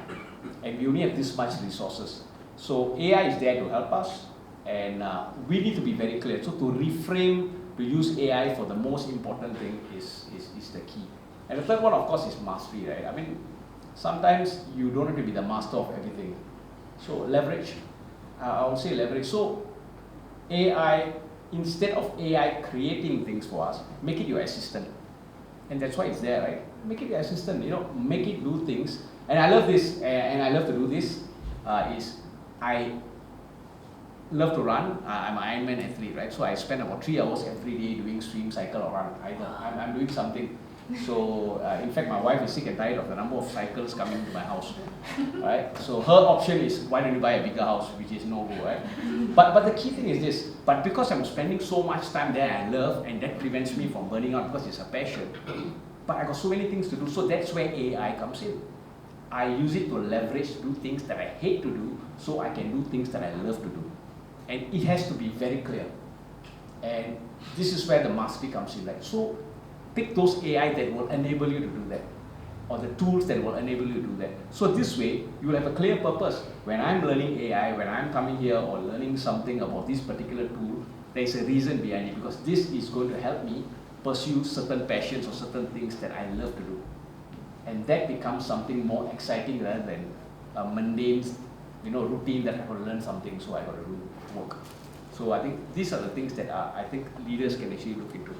and we only have this much resources. So AI is there to help us, and we need to be very clear. So to reframe, to use AI for the most important thing is the key. And the third one, of course, is mastery, right? I mean, sometimes you don't have to be the master of everything. So leverage, I would say leverage. So AI, instead of AI creating things for us, make it your assistant. And that's why it's there, right? Make it your assistant, make it do things. And I love this, and I love to do this, I love to run. I'm an Ironman athlete, right? So I spend about 3 hours every day doing swim, cycle, or run. Either I'm doing something. So in fact, my wife is sick and tired of the number of cycles coming to my house, right? So her option is, why don't you buy a bigger house, which is no go, right? But the key thing is this, but because I'm spending so much time there, I love, and that prevents me from burning out because it's a passion. But I got so many things to do, so that's where AI comes in. I use it to leverage to do things that I hate to do, so I can do things that I love to do. And it has to be very clear. And this is where the mastery comes in. Like, so pick those AI that will enable you to do that, or the tools that will enable you to do that. So this way, you will have a clear purpose. When I'm learning AI, when I'm coming here or learning something about this particular tool, there's a reason behind it, because this is going to help me pursue certain passions or certain things that I love to do. and that becomes something more exciting rather than a mundane, routine that I have to learn something, so I got to do work. So I think these are the things that I think leaders can actually look into.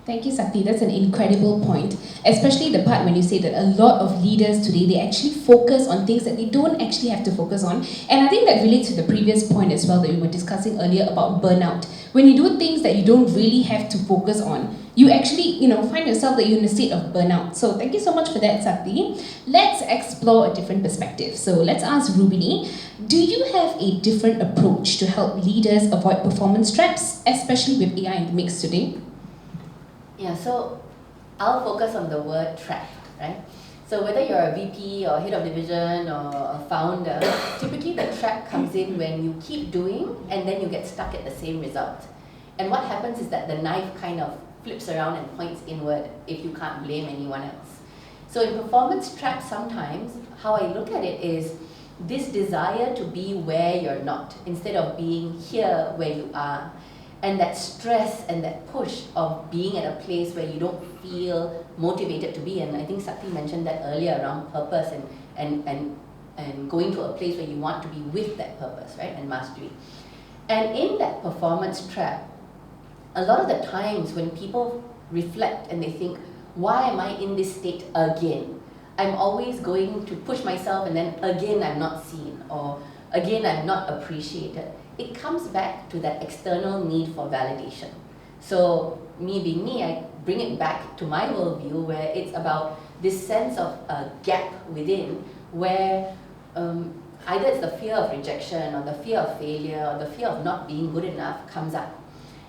Thank you, Sakti. That's an incredible point, especially the part when you say that a lot of leaders today, they actually focus on things that they don't actually have to focus on. And I think that relates to the previous point as well that we were discussing earlier about burnout. When you do things that you don't really have to focus on, you actually, find yourself that you're in a state of burnout. So thank you so much for that, Sakti. Let's explore a different perspective. So let's ask Rubini, do you have a different approach to help leaders avoid performance traps, especially with AI in the mix today? Yeah, so I'll focus on the word trap, right? So whether you're a VP or head of division or a founder, typically the trap comes in when you keep doing and then you get stuck at the same result. And what happens is that the knife kind of flips around and points inward if you can't blame anyone else. So in performance traps, sometimes how I look at it is this desire to be where you're not instead of being here where you are. And that stress and that push of being at a place where you don't feel motivated to be, and I think Sakti mentioned that earlier around purpose and going to a place where you want to be with that purpose, right, and mastery. And in that performance trap, a lot of the times when people reflect and they think, why am I in this state again? I'm always going to push myself and then again I'm not seen, or again I'm not appreciated. It comes back to that external need for validation. So me being me, I bring it back to my worldview where it's about this sense of a gap within where either it's the fear of rejection or the fear of failure or the fear of not being good enough comes up.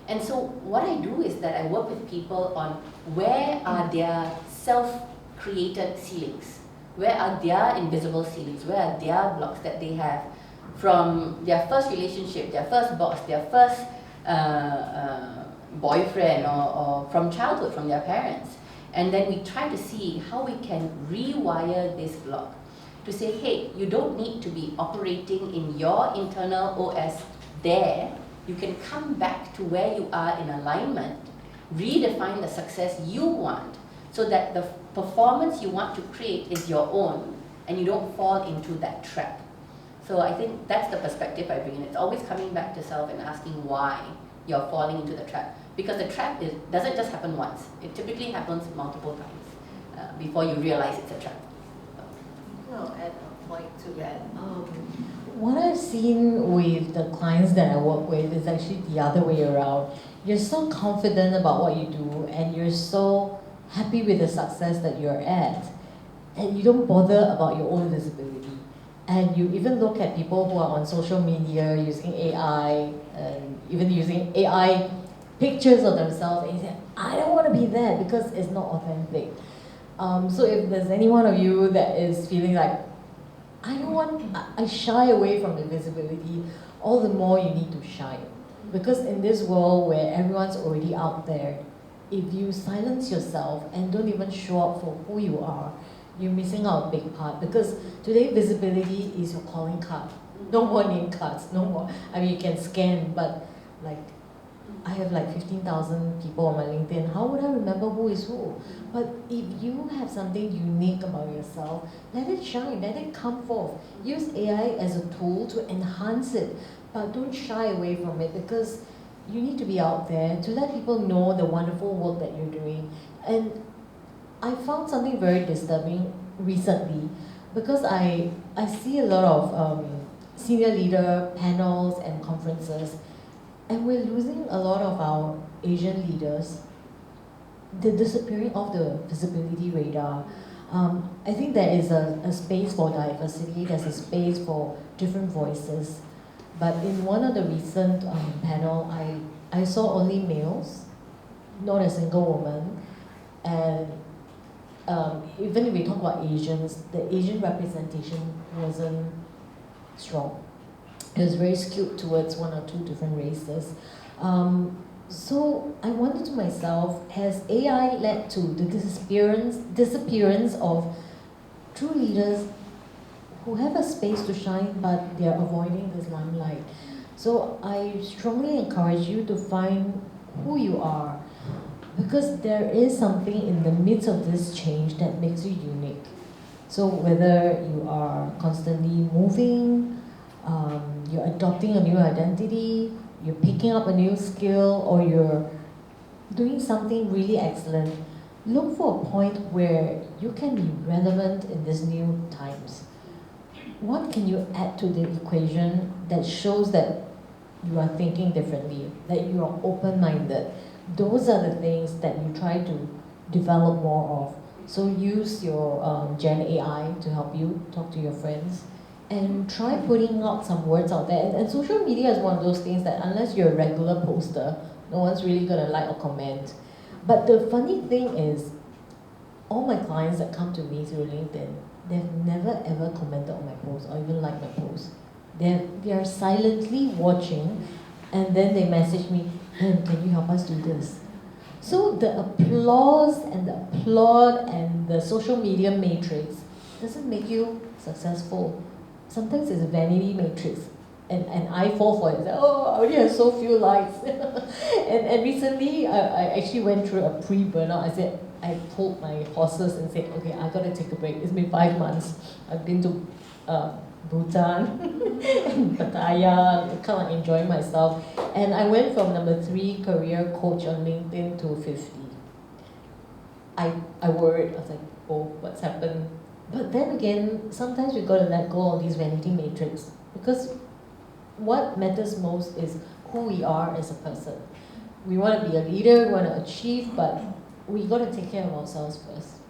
And so what I do is that I work with people on where are their self-created ceilings, where are their invisible ceilings, where are their blocks that they have from their first relationship, their first boss, their first boyfriend, or from childhood, from their parents. And then we try to see how we can rewire this block to say, hey, you don't need to be operating in your internal OS there. You can come back to where you are in alignment, redefine the success you want so that the performance you want to create is your own and you don't fall into that trap. So I think that's the perspective I bring in. It's always coming back to self and asking why you're falling into the trap. Because the trap doesn't just happen once. It typically happens multiple times before you realize it's a trap. I'll add a point to that. What I've seen with the clients that I work with is actually the other way around. You're so confident about what you do and you're so happy with the success that you're at, and you don't bother about your own visibility. And you even look at people who are on social media using AI, and even using AI pictures of themselves, and you say, I don't want to be there because it's not authentic. So if there's any one of you that is feeling like, I shy away from the visibility, all the more you need to shine. Because in this world where everyone's already out there, if you silence yourself and don't even show up for who you are, you're missing out a big part. Because today visibility is your calling card. No more name cards, no more. I mean, you can scan, but like, I have like 15,000 people on my LinkedIn. How would I remember who is who? But if you have something unique about yourself, let it shine, let it come forth. Use AI as a tool to enhance it, but don't shy away from it, because you need to be out there to let people know the wonderful work that you're doing. And I found something very disturbing recently, because I see a lot of senior leader panels and conferences, and we're losing a lot of our Asian leaders. They're disappearing off the visibility radar. I think there is a space for diversity, there's a space for different voices. But in one of the recent panel, I saw only males, not a single woman. And even if we talk about Asians, the Asian representation wasn't strong. It was very skewed towards one or two different races. So I wondered to myself, has AI led to the disappearance of true leaders who have a space to shine, but they're avoiding this limelight? So I strongly encourage you to find who you are, because there is something in the midst of this change that makes you unique. So whether you are constantly moving, you're adopting a new identity, you're picking up a new skill, or you're doing something really excellent, look for a point where you can be relevant in these new times. What can you add to the equation that shows that you are thinking differently, that you are open-minded? Those are the things that you try to develop more of. So use your Gen AI to help you talk to your friends, and try putting out some words out there. And social media is one of those things that unless you're a regular poster, no one's really gonna like or comment. But the funny thing is, all my clients that come to me through LinkedIn, they've never ever commented on my post or even liked my post. They are silently watching, and then they message me, "Can you help us do this?" So the applause and the applaud and the social media matrix doesn't make you successful. Sometimes it's a vanity matrix. And I fall for it. Oh, I only have so few likes. and recently, I actually went through a pre-burnout. I pulled my horses and said, okay, I gotta take a break. It's been 5 months. I've been to Bhutan and Pattaya, kind of enjoying myself. And I went from #3 career coach on LinkedIn to 50. I worried. I was like, oh, what's happened? But then again, sometimes we gotta let go of these vanity matrix, because what matters most is who we are as a person. We want to be a leader, we want to achieve, but we got to take care of ourselves first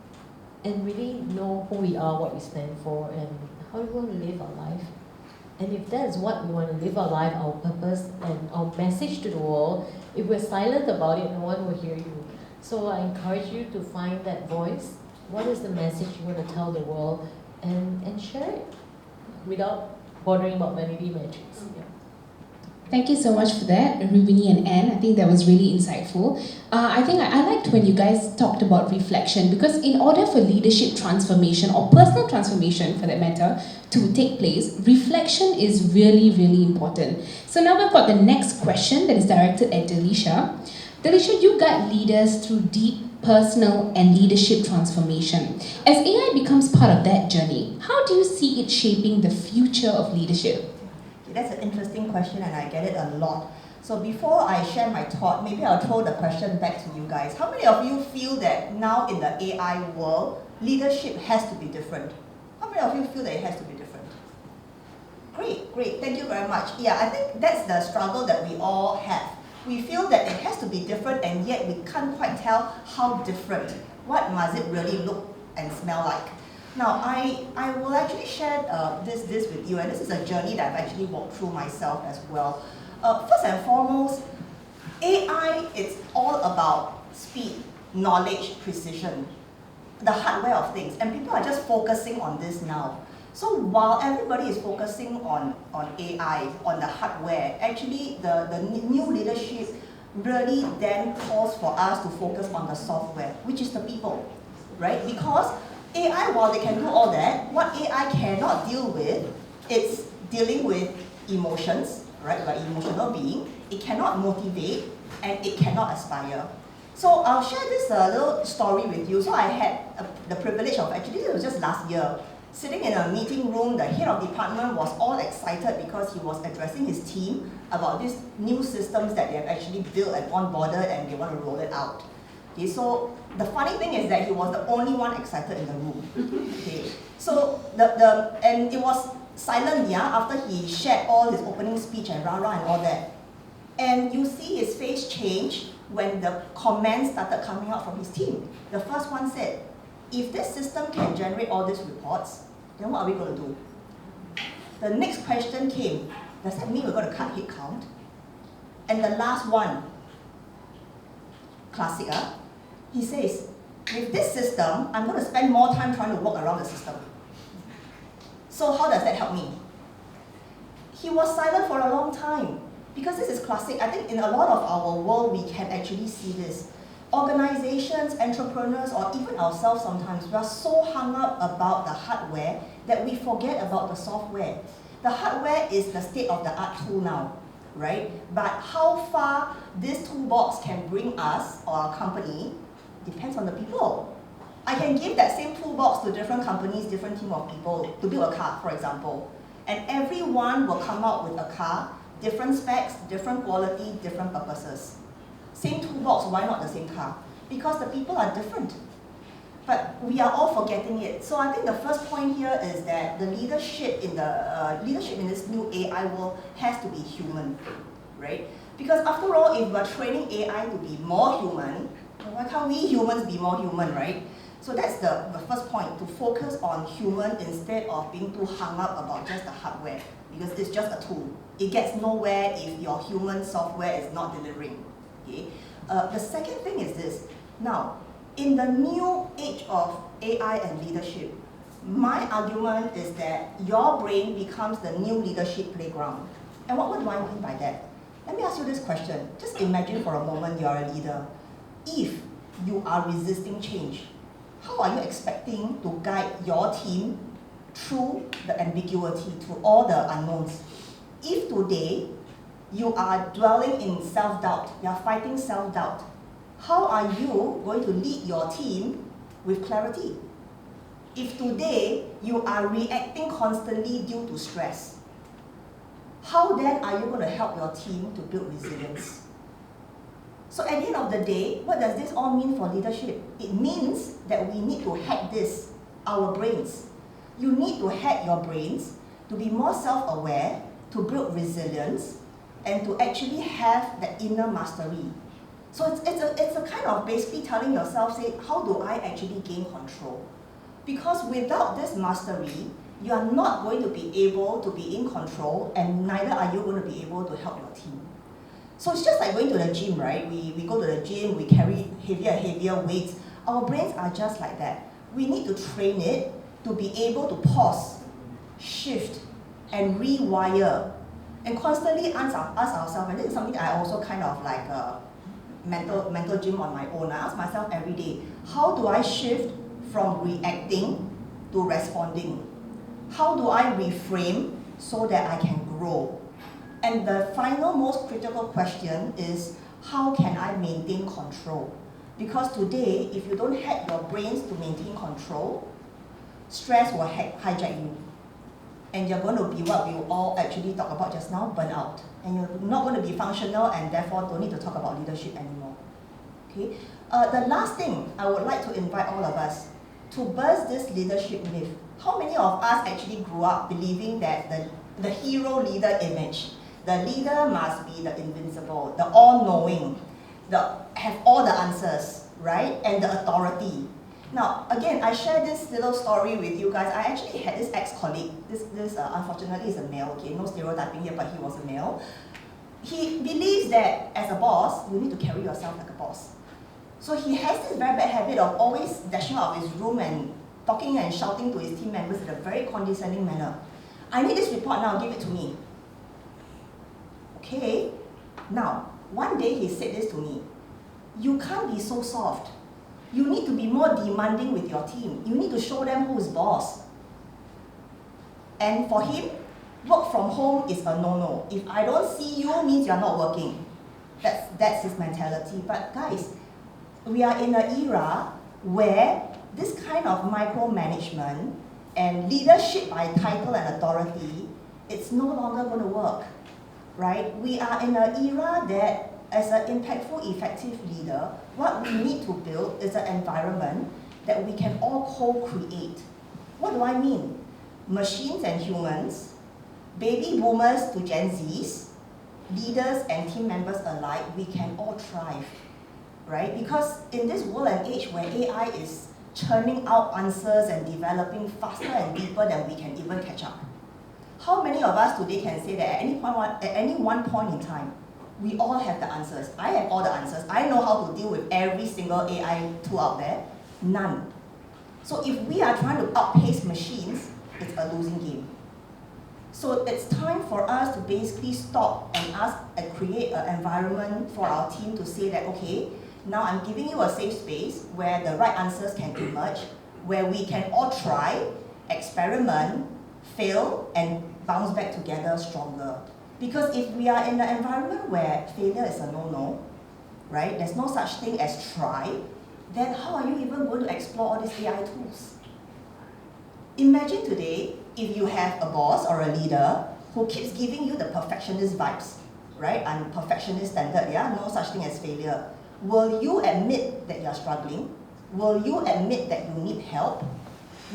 and really know who we are, what we stand for, and how we want to live our life. And if that's what we want to live our life, our purpose, and our message to the world, if we're silent about it, no one will hear you. So I encourage you to find that voice. What is the message you want to tell the world, and share it without bothering about vanity metrics. Yeah. Thank you so much for that, Rubini and Anne. I think that was really insightful. I think I liked when you guys talked about reflection, because in order for leadership transformation, or personal transformation for that matter, to take place, reflection is really, really important. So now we've got the next question that is directed at Delisha. Delisha, you guide leaders through deep personal and leadership transformation. As AI becomes part of that journey, how do you see it shaping the future of leadership? That's an interesting question, and I get it a lot. So before I share my thought, maybe I'll throw the question back to you guys. How many of you feel that now in the AI world, leadership has to be different? How many of you feel that it has to be different? Great, thank you very much. Yeah, I think that's the struggle that we all have. We feel that it has to be different, and yet we can't quite tell how different. What must it really look and smell like? Now, I will actually share this with you, and this is a journey that I've actually walked through myself as well. First and foremost, AI is all about speed, knowledge, precision, the hardware of things, and people are just focusing on this now. So while everybody is focusing on AI, on the hardware, actually the new leadership really then calls for us to focus on the software, which is the people, right? Because AI, while they can do all that, what AI cannot deal with, it's dealing with emotions, right? Like emotional being. It cannot motivate, and it cannot aspire. So I'll share this little story with you. So I had the privilege of, actually it was just last year, sitting in a meeting room. The head of department was all excited because he was addressing his team about these new systems that they have actually built and onboarded, and they want to roll it out. Okay, so the funny thing is that he was the only one excited in the room. Okay, so and it was silent, yeah, after he shared all his opening speech and rah-rah and all that. And you see his face change when the comments started coming out from his team. The first one said, if this system can generate all these reports, then what are we going to do? The next question came, does that mean we're going to cut head count? And the last one, classic, he says, with this system, I'm going to spend more time trying to work around the system. So how does that help me? He was silent for a long time, because this is classic. I think in a lot of our world, we can actually see this. Organizations, entrepreneurs, or even ourselves sometimes, we are so hung up about the hardware that we forget about the software. The hardware is the state-of-the-art tool now, right? But how far this toolbox can bring us or our company depends on the people. I can give that same toolbox to different companies, different team of people to build a car, for example. And everyone will come out with a car, different specs, different quality, different purposes. Same toolbox, why not the same car? Because the people are different. But we are all forgetting it. So I think the first point here is that the leadership in this new AI world has to be human, right? Because after all, if we're training AI to be more human, why can't we humans be more human, right? So that's the first point, to focus on human instead of being too hung up about just the hardware, because it's just a tool. It gets nowhere if your human software is not delivering. Okay? The second thing is this. Now, in the new age of AI and leadership, my argument is that your brain becomes the new leadership playground. And what do I mean by that? Let me ask you this question. Just imagine for a moment you're a leader. If you are resisting change, how are you expecting to guide your team through the ambiguity, through all the unknowns? If today you are dwelling in self-doubt, you are fighting self-doubt, how are you going to lead your team with clarity? If today you are reacting constantly due to stress, how then are you going to help your team to build resilience? So at the end of the day, what does this all mean for leadership? It means that we need to hack this, our brains. You need to hack your brains to be more self-aware, to build resilience, and to actually have the inner mastery. So it's a kind of basically telling yourself, say, how do I actually gain control? Because without this mastery, you are not going to be able to be in control, and neither are you going to be able to help your team. So it's just like going to the gym, right? We go to the gym, we carry heavier and heavier weights. Our brains are just like that. We need to train it to be able to pause, shift, and rewire, and constantly ask ourselves, and this is something I also kind of like mental gym on my own. I ask myself every day, how do I shift from reacting to responding? How do I reframe so that I can grow? And the final most critical question is, how can I maintain control? Because today, if you don't hack your brains to maintain control, stress will hijack you. And you're going to be what we all actually talk about just now, burnout. And you're not going to be functional, and therefore don't need to talk about leadership anymore. Okay? The last thing I would like to invite all of us to burst this leadership myth. How many of us actually grew up believing that the hero leader image, the leader must be the invincible, the all-knowing, have all the answers, right? And the authority. Now, again, I share this little story with you guys. I actually had this ex-colleague. This unfortunately is a male, okay? No stereotyping here, but he was a male. He believes that as a boss, you need to carry yourself like a boss. So he has this very bad habit of always dashing out of his room and talking and shouting to his team members in a very condescending manner. I need this report now, give it to me. Okay, now, one day he said this to me. You can't be so soft. You need to be more demanding with your team. You need to show them who's boss. And for him, work from home is a no-no. If I don't see you, means you're not working. That's his mentality. But guys, we are in an era where this kind of micromanagement and leadership by title and authority, it's no longer going to work, right? We are in an era that, as an impactful, effective leader, what we need to build is an environment that we can all co-create. What do I mean? Machines and humans, baby boomers to Gen Zs, leaders and team members alike, we can all thrive, right? Because in this world and age where AI is churning out answers and developing faster and deeper than we can even catch up, how many of us today can say that at any one point in time, we all have the answers? I have all the answers. I know how to deal with every single AI tool out there. None. So if we are trying to outpace machines, it's a losing game. So it's time for us to basically stop and ask and create an environment for our team to say that, okay, now I'm giving you a safe space where the right answers can emerge, where we can all try, experiment, fail, and bounce back together stronger. Because if we are in an environment where failure is a no-no, right, there's no such thing as try, then how are you even going to explore all these AI tools? Imagine today, if you have a boss or a leader who keeps giving you the perfectionist vibes, right? I'm perfectionist standard, yeah? No such thing as failure. Will you admit that you're struggling? Will you admit that you need help?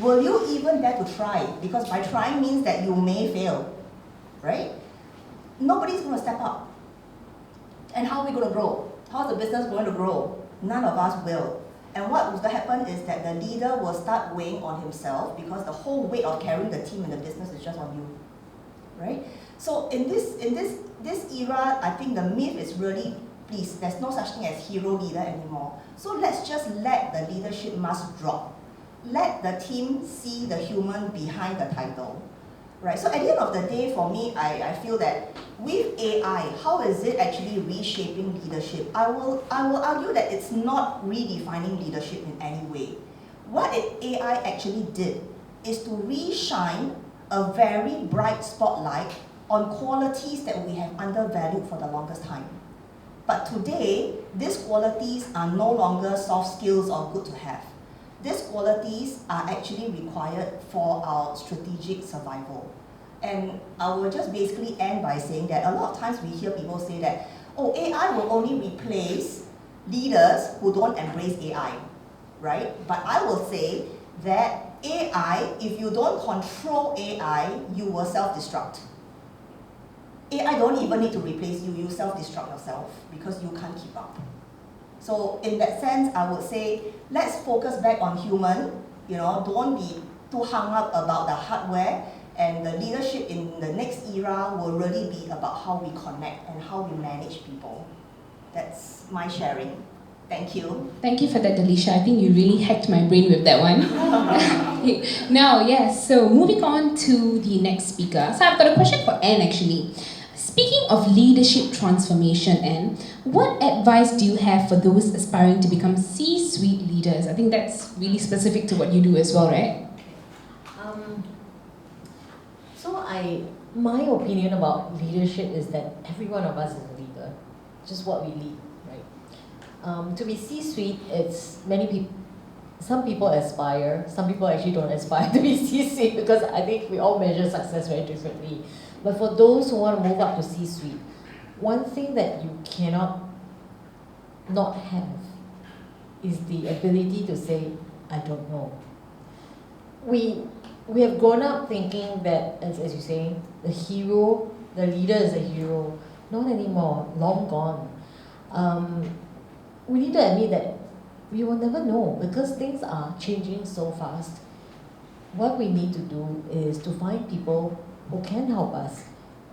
Will you even dare to try? Because by trying means that you may fail, right? Nobody's going to step up. And how are we going to grow? How's the business going to grow? None of us will. And what will happen is that the leader will start weighing on himself because the whole weight of carrying the team and the business is just on you, right? So in this era, I think the myth is really, please, there's no such thing as hero leader anymore. So let's just let the leadership mask drop. Let the team see the human behind the title, right? So at the end of the day, for me, I feel that with AI, how is it actually reshaping leadership? I will argue that it's not redefining leadership in any way. What AI actually did is to reshine a very bright spotlight on qualities that we have undervalued for the longest time. But today, these qualities are no longer soft skills or good to have. These qualities are actually required for our strategic survival. And I will just basically end by saying that a lot of times we hear people say that, oh, AI will only replace leaders who don't embrace AI, right? But I will say that AI, if you don't control AI, you will self-destruct. AI don't even need to replace you, you self-destruct yourself because you can't keep up. So in that sense, I would say, let's focus back on human, don't be too hung up about the hardware, and the leadership in the next era will really be about how we connect and how we manage people. That's my sharing. Thank you. Thank you for that, Delisha. I think you really hacked my brain with that one. Now, yes, so moving on to the next speaker. So I've got a question for Anne, actually. Speaking of leadership transformation, Anne, what advice do you have for those aspiring to become C-suite leaders? I think that's really specific to what you do as well, right? My opinion about leadership is that every one of us is a leader, just what we lead, right? To be C-suite, it's many people. Some people aspire. Some people actually don't aspire to be C-suite because I think we all measure success very differently. But for those who want to move up to C-suite, one thing that you cannot not have is the ability to say, I don't know. We have grown up thinking that, as you say, the leader is a hero. Not anymore, long gone. We need to admit that we will never know because things are changing so fast. What we need to do is to find people who can help us.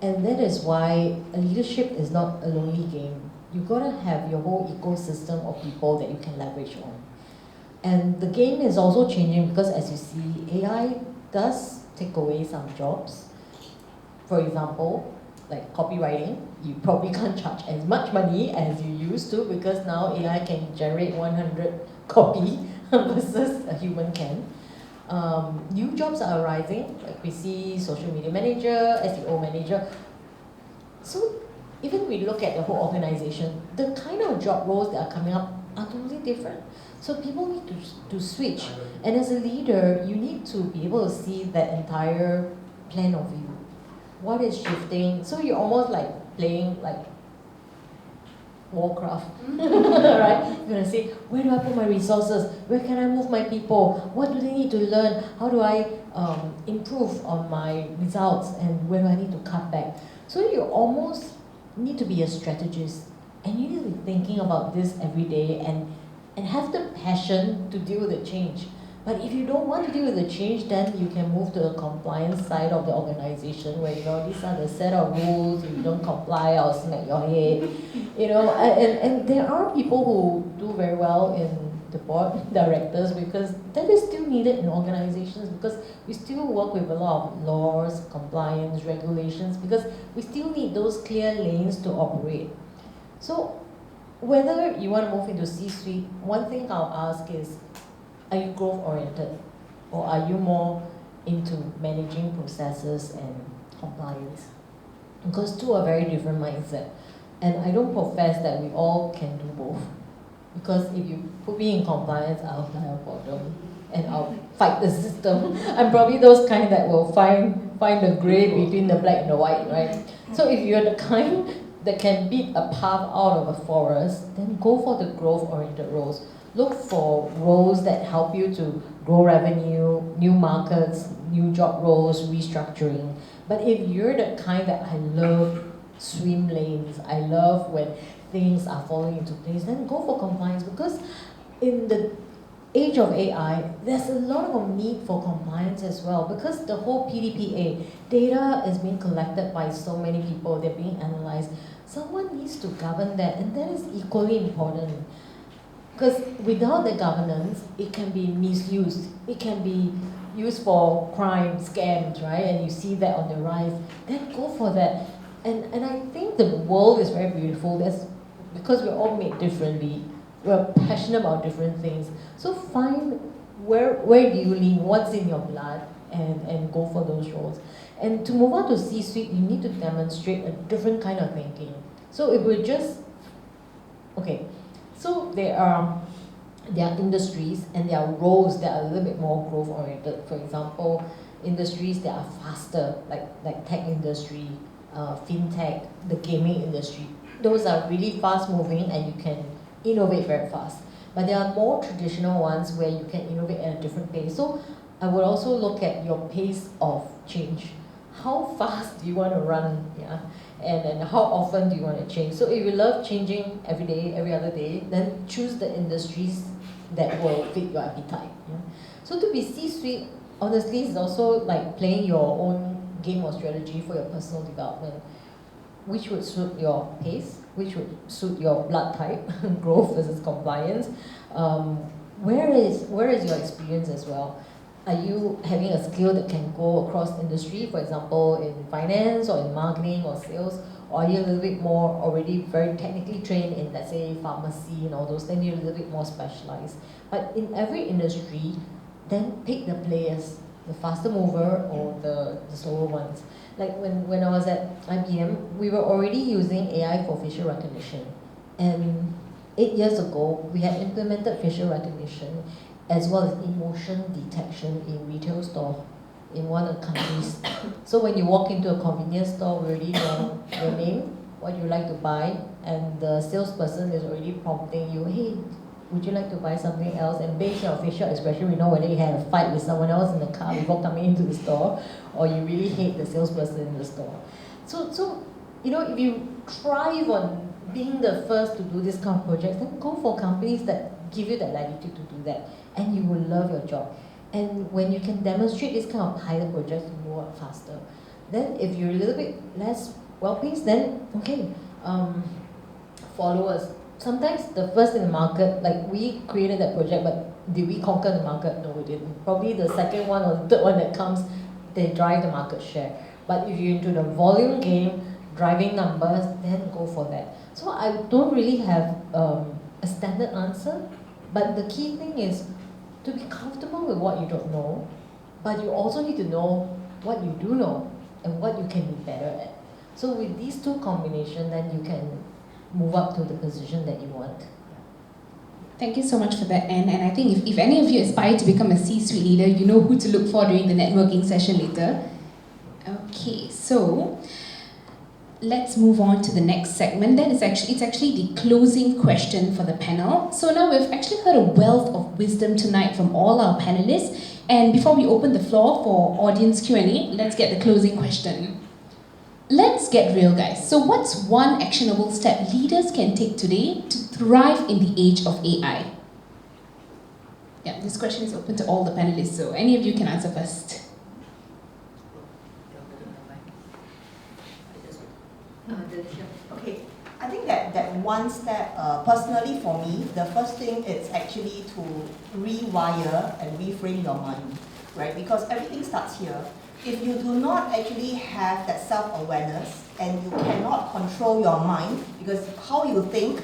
And that is why leadership is not a lonely game. You've got to have your whole ecosystem of people that you can leverage on. And the game is also changing because, as you see, AI does take away some jobs. For example, like copywriting, you probably can't charge as much money as you used to because now AI can generate 100 copy versus a human can. New jobs are arising, like we see social media manager, SEO manager. So even we look at the whole organization, the kind of job roles that are coming up are totally different. So people need to switch. And as a leader, you need to be able to see that entire plan of view. What is shifting? So you're almost like playing like Warcraft, right? You're gonna say, where do I put my resources? Where can I move my people? What do they need to learn? How do I improve on my results? And where do I need to cut back? So you almost need to be a strategist, and you need to be thinking about this every day and have the passion to deal with the change. But if you don't want to deal with the change, then you can move to the compliance side of the organization where, these are the set of rules. If you don't comply, I'll smack your head. And there are people who do very well in the board directors because that is still needed in organizations because we still work with a lot of laws, compliance, regulations because we still need those clear lanes to operate. So whether you want to move into C-suite, one thing I'll ask is, are you growth-oriented, or are you more into managing processes and compliance? Because two are very different mindsets. And I don't profess that we all can do both. Because if you put me in compliance, I'll dial for them and I'll fight the system. I'm probably those kind that will find the grey between the black and the white, right? So if you're the kind that can beat a path out of a forest, then go for the growth-oriented roles. Look for roles that help you to grow revenue, new markets, new job roles, restructuring. But if you're the kind that I love swim lanes, I love when things are falling into place, then go for compliance, because in the age of AI, there's a lot of need for compliance as well, because the whole PDPA data is being collected by so many people, they're being analyzed. Someone needs to govern that, and that is equally important. Because without the governance, it can be misused. It can be used for crime, scams, right? And you see that on the rise. Then go for that. And I think the world is very beautiful. Because we're all made differently. We're passionate about different things. So find where do you lean, what's in your blood, and go for those roles. And to move on to C-suite, you need to demonstrate a different kind of thinking. So if we're just, okay, so there are industries and there are roles that are a little bit more growth oriented. For example, industries that are faster, like tech industry, fintech, the gaming industry. Those are really fast moving and you can innovate very fast. But there are more traditional ones where you can innovate at a different pace. So I would also look at your pace of change. How fast do you want to run? Yeah? And how often do you want to change? So if you love changing every day, every other day, then choose the industries that will fit your appetite. Yeah? So to be C-suite, honestly, is also like playing your own game or strategy for your personal development, which would suit your pace, which would suit your blood type, growth versus compliance. Where is your experience as well? Are you having a skill that can go across industry, for example, in finance or in marketing or sales? Or are you a little bit more already very technically trained in, let's say, pharmacy and all those, then you're a little bit more specialized. But in every industry, then pick the players, the faster mover or the slower ones. Like when I was at IBM, we were already using AI for facial recognition. And 8 years ago, we had implemented facial recognition as well as emotion detection in retail store in one of the countries. So when you walk into a convenience store, we already know your name, what you like to buy, and the salesperson is already prompting you, hey, would you like to buy something else? And based on your facial expression, we know whether you had a fight with someone else in the car before coming into the store, or you really hate the salesperson in the store. So you know, if you thrive on being the first to do this kind of projects, then go for companies that give you that latitude to do that, and you will love your job. And when you can demonstrate this kind of pilot projects, you move up faster. Then if you're a little bit less well-paced, then okay, followers. Sometimes the first in the market, like we created that project, but did we conquer the market? No, we didn't. Probably the second one or the third one that comes, they drive the market share. But if you're into the volume game, driving numbers, then go for that. So I don't really have a standard answer, but the key thing is to be comfortable with what you don't know, but you also need to know what you do know and what you can be better at. So with these two combinations, then you can move up to the position that you want. Thank you so much for that, Anne. And I think if any of you aspire to become a C-suite leader, you know who to look for during the networking session later. Okay, so let's move on to the next segment. It's actually the closing question for the panel. So now we've actually heard a wealth of wisdom tonight from all our panelists. And before we open the floor for audience Q&A, let's get the closing question. Let's get real, guys. So what's one actionable step leaders can take today to thrive in the age of AI? Yeah, this question is open to all the panelists, so any of you can answer first. Okay, I think that one step, personally for me, the first thing is actually to rewire and reframe your mind, right? Because everything starts here. If you do not actually have that self-awareness and you cannot control your mind, because how you think,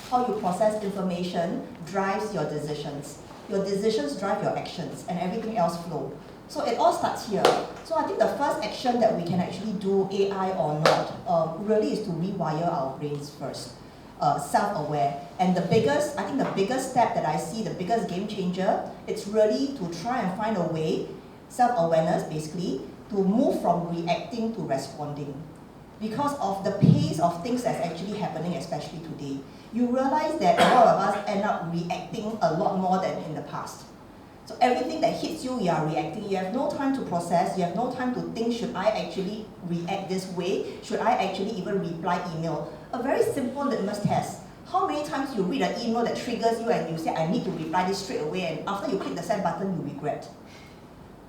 how you process information drives your decisions. Your decisions drive your actions and everything else flow. So it all starts here. So I think the first action that we can actually do, AI or not, really is to rewire our brains first. self-aware. And I think the biggest step that I see, the biggest game changer, it's really to try and find a way, self-awareness basically, to move from reacting to responding. Because of the pace of things that's actually happening, especially today, you realize that a lot of us end up reacting a lot more than in the past. So everything that hits you, you are reacting. You have no time to process. You have no time to think, should I actually react this way? Should I actually even reply email? A very simple litmus test. How many times you read an email that triggers you and you say, I need to reply this straight away, and after you click the send button, you regret?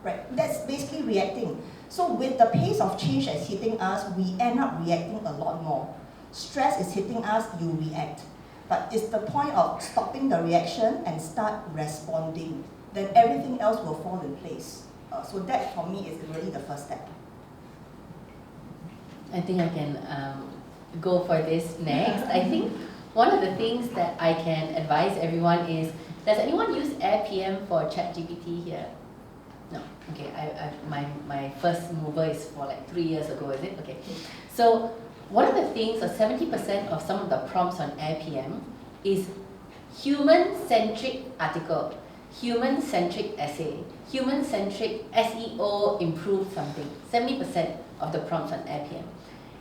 Right? That's basically reacting. So with the pace of change that's hitting us, we end up reacting a lot more. Stress is hitting us, you react. But it's the point of stopping the reaction and start responding. Then everything else will fall in place. So that, for me, is really the first step. I think I can go for this next. I think one of the things that I can advise everyone is, does anyone use AirPM for ChatGPT here? No. Okay, my first mover is for like 3 years ago, is it? Okay. So one of the things, or 70% of some of the prompts on AirPM is human-centric article, human-centric essay, human-centric SEO improve something. 70% of the prompts on AirPM.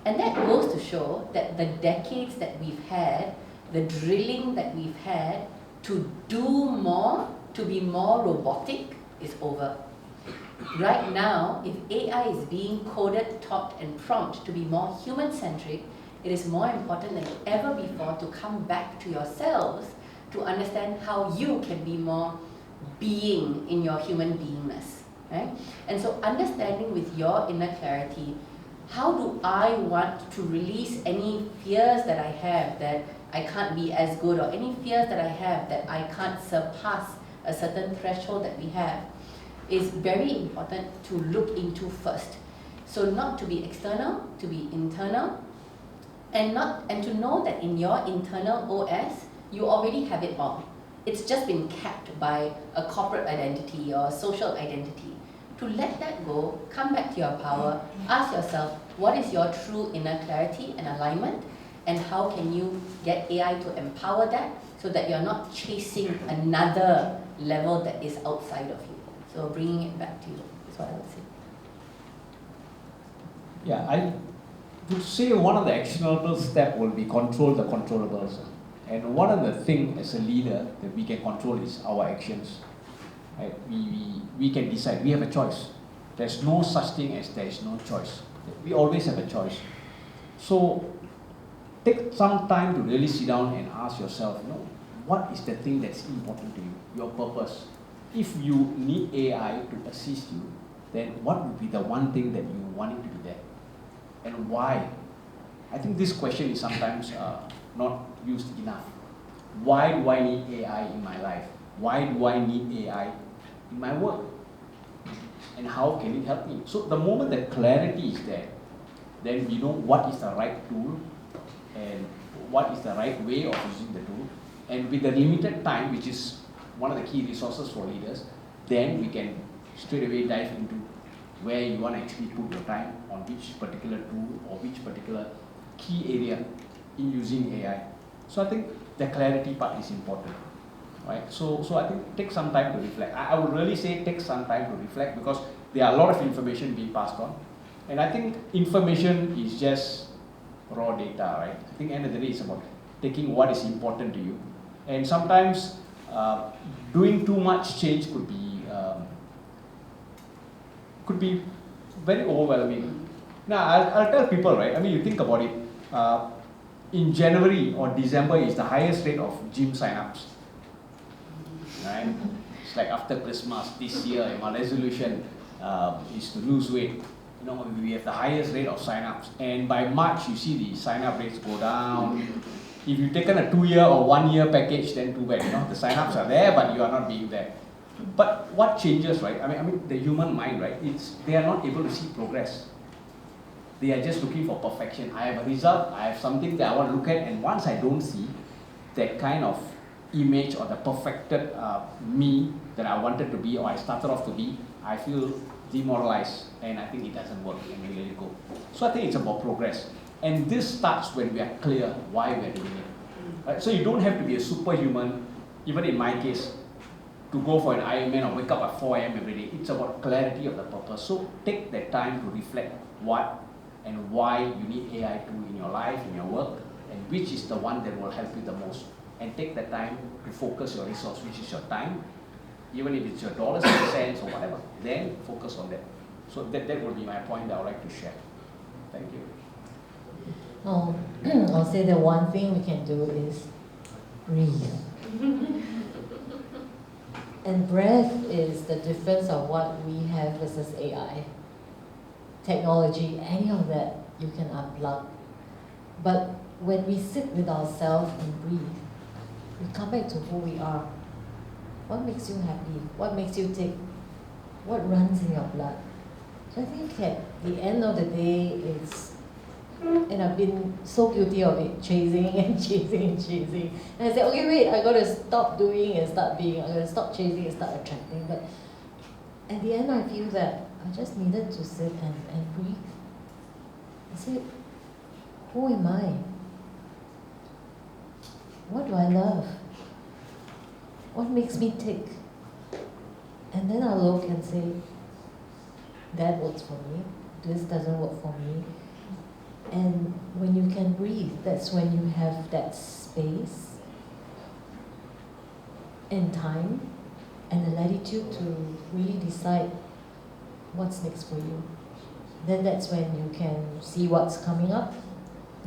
And that goes to show that the decades that we've had, the drilling that we've had to do more, to be more robotic, is over. Right now, if AI is being coded, taught, and prompted to be more human-centric, it is more important than ever before to come back to yourselves to understand how you can be more being in your human beingness, right? And so understanding with your inner clarity, how do I want to release any fears that I have that I can't be as good, or any fears that I have that I can't surpass a certain threshold that we have, is very important to look into first. So not to be external, to be internal, and to know that in your internal OS, you already have it all. It's just been capped by a corporate identity or a social identity. To let that go, come back to your power, ask yourself, what is your true inner clarity and alignment, and how can you get AI to empower that so that you're not chasing another level that is outside of you. So bringing it back to you is what I would say. Yeah, I would say one of the actionable steps will be control the controllables. And one of the things as a leader that we can control is our actions. Right? We can decide, we have a choice. There's no such thing as there is no choice. We always have a choice. So take some time to really sit down and ask yourself, what is the thing that's important to you, your purpose? If you need AI to assist you, then what would be the one thing that you want it to be there? And why? I think this question is sometimes not used enough. Why do I need AI in my life? Why do I need AI in my work? And how can it help me? So the moment that clarity is there, then we know what is the right tool and what is the right way of using the tool. And with the limited time, which is one of the key resources for leaders, then we can straight away dive into where you want to actually put your time on which particular tool or which particular key area in using AI. So I think the clarity part is important, right? So I think take some time to reflect. I would really say take some time to reflect, because there are a lot of information being passed on. And I think information is just raw data, right? I think at the end of the day, it's about taking what is important to you. And sometimes doing too much change could be very overwhelming. Now, I'll tell people, right? I mean, you think about it. In January or December is the highest rate of gym sign-ups, right? It's like after Christmas this year, my resolution is to lose weight. We have the highest rate of sign-ups, and by March you see the sign-up rates go down. If you've taken a 2-year or 1-year package, then too bad. The sign-ups are there, but you are not being there. But what changes, right? I mean, the human mind, right? They are not able to see progress. They are just looking for perfection. I have a result, I have something that I want to look at, and once I don't see that kind of image or the perfected me that I wanted to be or I started off to be, I feel demoralized, and I think it doesn't work, and we let it go. So I think it's about progress. And this starts when we are clear why we are doing it. Right? So you don't have to be a superhuman, even in my case, to go for an Ironman or wake up at 4 a.m. every day. It's about clarity of the purpose. So take that time to reflect what and why you need AI tool in your life, in your work, and which is the one that will help you the most. And take that time to focus your resource, which is your time, even if it's your dollars and cents or whatever, then focus on that. So that would be my point that I would like to share. Thank you. I'll say the one thing we can do is breathe. And breath is the difference of what we have versus AI. Technology, any of that, you can unplug. But when we sit with ourselves and breathe, we come back to who we are. What makes you happy? What makes you tick? What runs in your blood? So I think at the end of the day, and I've been so guilty of it, chasing and chasing and chasing. And I said, okay, wait, I gotta stop doing and start being. I gotta stop chasing and start attracting. But at the end, I feel that I just needed to sit and breathe. I said, who am I? What do I love? What makes me tick? And then I'll look and say, that works for me. This doesn't work for me. And when you can breathe, that's when you have that space and time and the latitude to really decide what's next for you. Then that's when you can see what's coming up.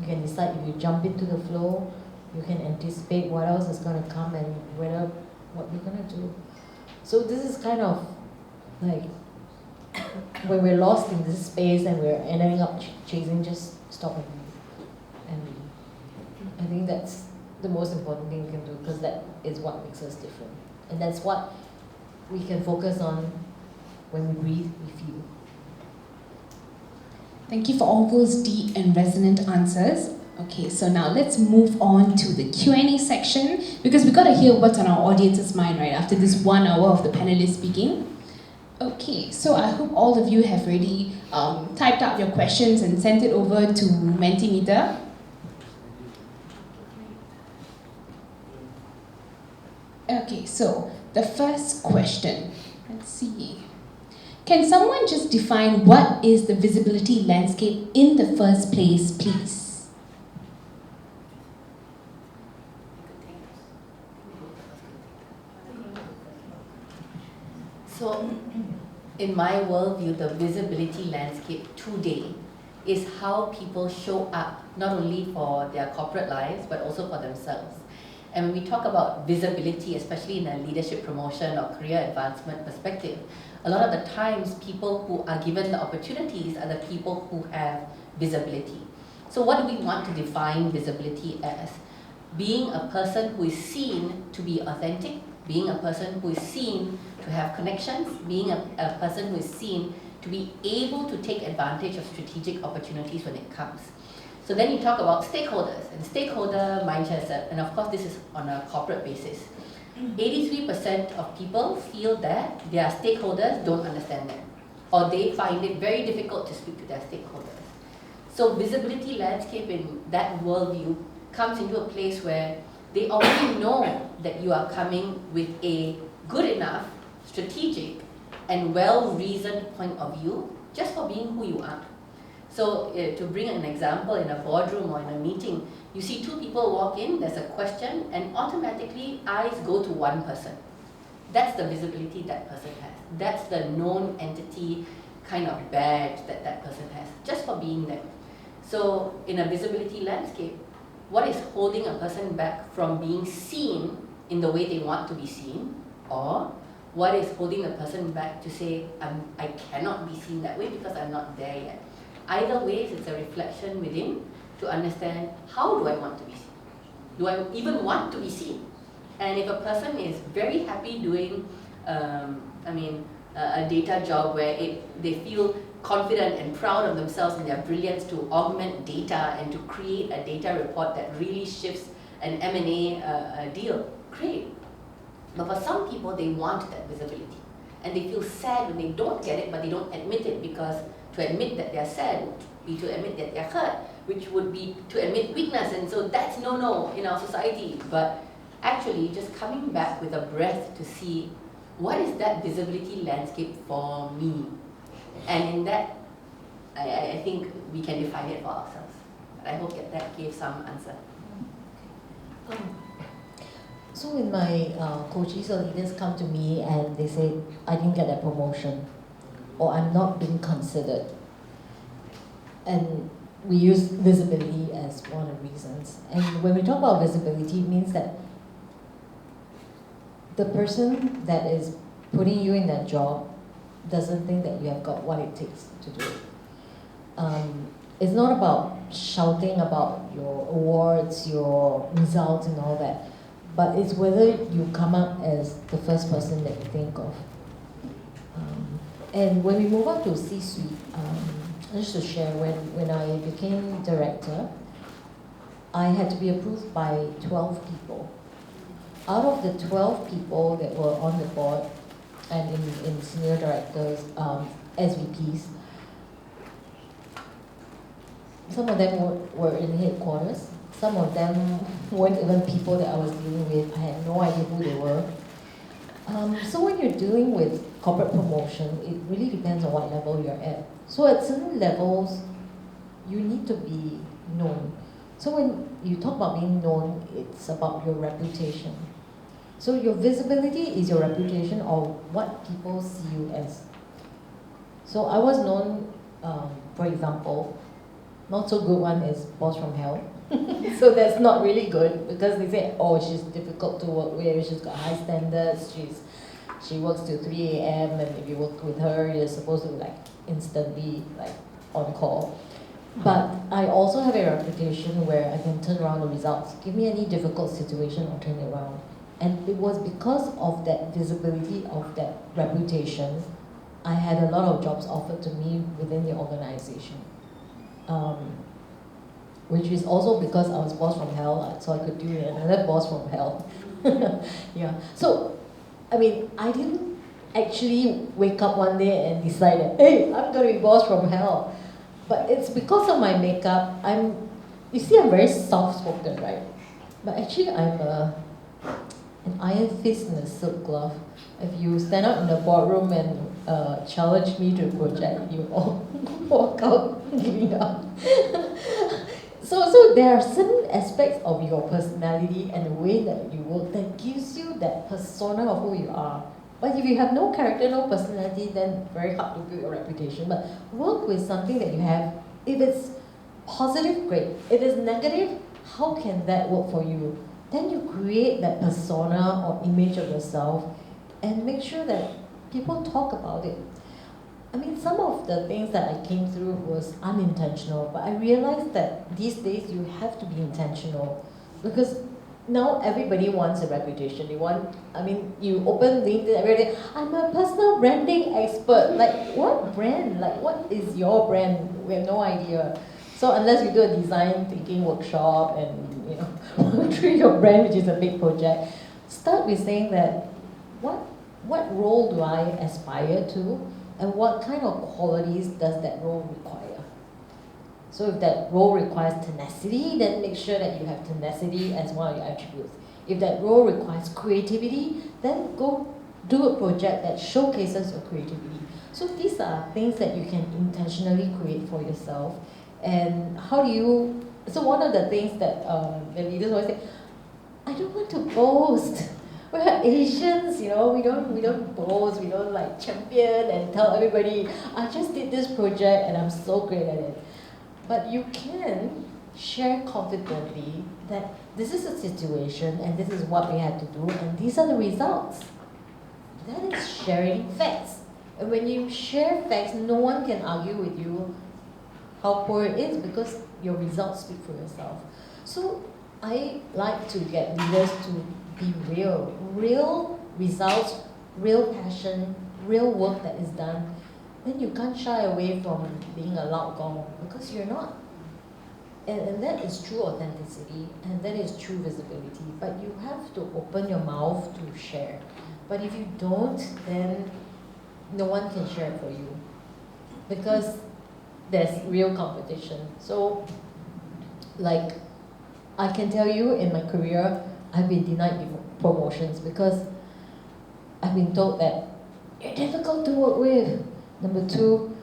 You can decide if you jump into the flow, you can anticipate what else is going to come and what you're going to do. So this is kind of like when we're lost in this space and we're ending up chasing, just stop and breathe. And I think that's the most important thing we can do, because that is what makes us different. And that's what we can focus on. When we breathe, we feel. Thank you for all those deep and resonant answers. Okay, so now let's move on to the Q&A section, because we've got to hear what's on our audience's mind right after this 1 hour of the panelists speaking. Okay, so I hope all of you have already typed out your questions and sent it over to Mentimeter. Okay, so the first question, let's see. Can someone just define what is the visibility landscape in the first place, please? So, in my worldview, the visibility landscape today is how people show up, not only for their corporate lives, but also for themselves. And when we talk about visibility, especially in a leadership promotion or career advancement perspective, a lot of the times people who are given the opportunities are the people who have visibility. So what do we want to define visibility as? Being a person who is seen to be authentic, being a person who is seen to have connections, being a person who is seen to be able to take advantage of strategic opportunities when it comes. So then you talk about stakeholders and stakeholder mindset, and of course this is on a corporate basis. 83% of people feel that their stakeholders don't understand them, or they find it very difficult to speak to their stakeholders. So visibility landscape in that worldview comes into a place where they already know that you are coming with a good enough, strategic, and well-reasoned point of view just for being who you are. So to bring an example, in a boardroom or in a meeting, you see two people walk in, there's a question, and automatically eyes go to one person. That's the visibility that person has. That's the known entity kind of badge that that person has, just for being there. So in a visibility landscape, what is holding a person back from being seen in the way they want to be seen, or what is holding a person back to say, I cannot be seen that way because I'm not there yet. Either way, it's a reflection within to understand, how do I want to be seen? Do I even want to be seen? And if a person is very happy doing, a data job where they feel confident and proud of themselves and their brilliance to augment data and to create a data report that really shifts an M&A deal, great. But for some people, they want that visibility. and they feel sad when they don't get it, but they don't admit it, because to admit that they're sad would be to admit that they're hurt, which would be to admit weakness, and so that's no in our society. But actually just coming back with a breath to see what is that visibility landscape for me, and in that I think we can define it for ourselves. But I hope that gave some answer. So when my coaches or leaders come to me and they say, I didn't get that promotion, or I'm not being considered, and we use visibility as one of the reasons. And when we talk about visibility, it means that the person that is putting you in that job doesn't think that you have got what it takes to do it. It's not about shouting about your awards, your results and all that, but it's whether you come up as the first person that you think of. And when we move up to C-suite, just to share, when I became director, I had to be approved by 12 people. Out of the 12 people that were on the board and in senior directors, SVPs, some of them were in headquarters. Some of them weren't even people that I was dealing with. I had no idea who they were. So when you're dealing with corporate promotion, it really depends on what level you're at. So at certain levels, you need to be known. So when you talk about being known, it's about your reputation. So your visibility is your reputation or what people see you as. So I was known, for example, not so good one is boss from hell. So that's not really good, because they say, oh, she's difficult to work with, she's got high standards, she works till 3 a.m. and if you work with her, you're supposed to instantly on call. But I also have a reputation where I can turn around the results. Give me any difficult situation, I'll turn it around. And it was because of that visibility of that reputation, I had a lot of jobs offered to me within the organization. Which is also because I was boss from hell, so I could do another boss from hell. Yeah. So, I mean, I didn't actually wake up one day and decide that, hey, I'm going to be boss from hell. But it's because of my makeup. You see, I'm very soft-spoken, right? But actually, I'm an iron fist in a silk glove. If you stand out in the boardroom and challenge me to a project, you all walk out giving up. So there are certain aspects of your personality and the way that you work that gives you that persona of who you are. But if you have no character, no personality, then very hard to build a reputation. But work with something that you have. If it's positive, great. If it's negative, how can that work for you? Then you create that persona or image of yourself and make sure that people talk about it. I mean, some of the things that I came through was unintentional, but I realized that these days you have to be intentional, because now everybody wants a reputation. You open LinkedIn every day, I'm a personal branding expert. Like, what brand? Like, what is your brand? We have no idea. So unless you do a design thinking workshop and, work through your brand, which is a big project, start with saying that, what role do I aspire to? And what kind of qualities does that role require? So if that role requires tenacity, then make sure that you have tenacity as one of your attributes. If that role requires creativity, then go do a project that showcases your creativity. So these are things that you can intentionally create for yourself. And so one of the things that the leaders always say, I don't want to boast. We're Asians, we don't boast, we don't champion and tell everybody, I just did this project and I'm so great at it. But you can share confidently that this is a situation and this is what we had to do and these are the results. That is sharing facts. And when you share facts, no one can argue with you how poor it is, because your results speak for yourself. So I like to get leaders to be real results, real passion, real work that is done. Then you can't shy away from being a loud gong, because you're not. And that is true authenticity, and that is true visibility. But you have to open your mouth to share. But if you don't, then no one can share it for you because there's real competition. So, like, I can tell you in my career, I've been denied promotions because I've been told that you're difficult to work with. Number two,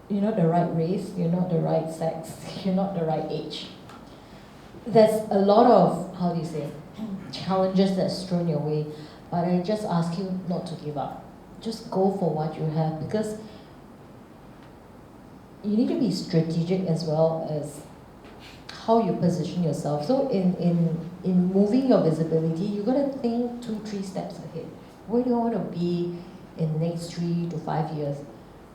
you're not the right race, you're not the right sex, you're not the right age. There's a lot of, how do you say, challenges that's thrown your way, but I just ask you not to give up. Just go for what you have because you need to be strategic as well as how you position yourself. So in moving your visibility, you gotta think 2-3 steps ahead. Where do you want to be in the next 3 to 5 years?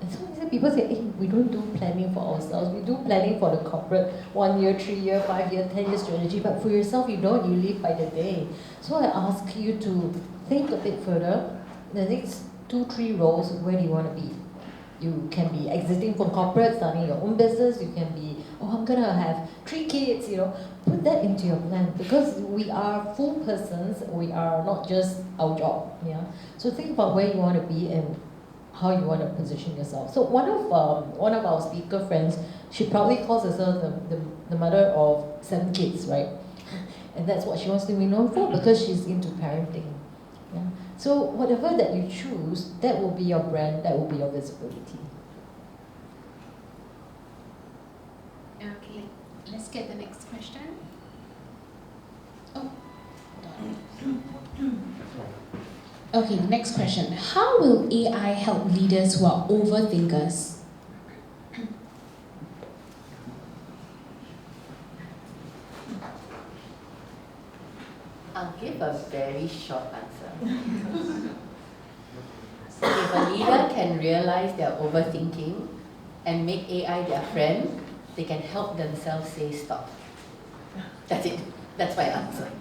And so people say, hey, we don't do planning for ourselves. We do planning for the corporate 1 year, 3 year, 5 year, 10 year strategy. But for yourself, you don't. You live by the day. So I ask you to think a bit further. The next 2-3 roles, where do you want to be? You can be exiting from corporate, starting your own business. You can be, oh, I'm gonna have 3 kids. You know, put that into your plan because we are full persons. We are not just our job. Yeah. So think about where you want to be and how you want to position yourself. So one of our speaker friends, she probably calls herself the mother of 7 kids, right? And that's what she wants to be known for because she's into parenting. Yeah. So whatever that you choose, that will be your brand, that will be your visibility. Okay, let's get the next question. Oh, hold on. Okay, next question. How will AI help leaders who are overthinkers? I'll give a very short answer. If a leader can realize they're overthinking and make AI their friend, they can help themselves say stop. That's it. That's my answer.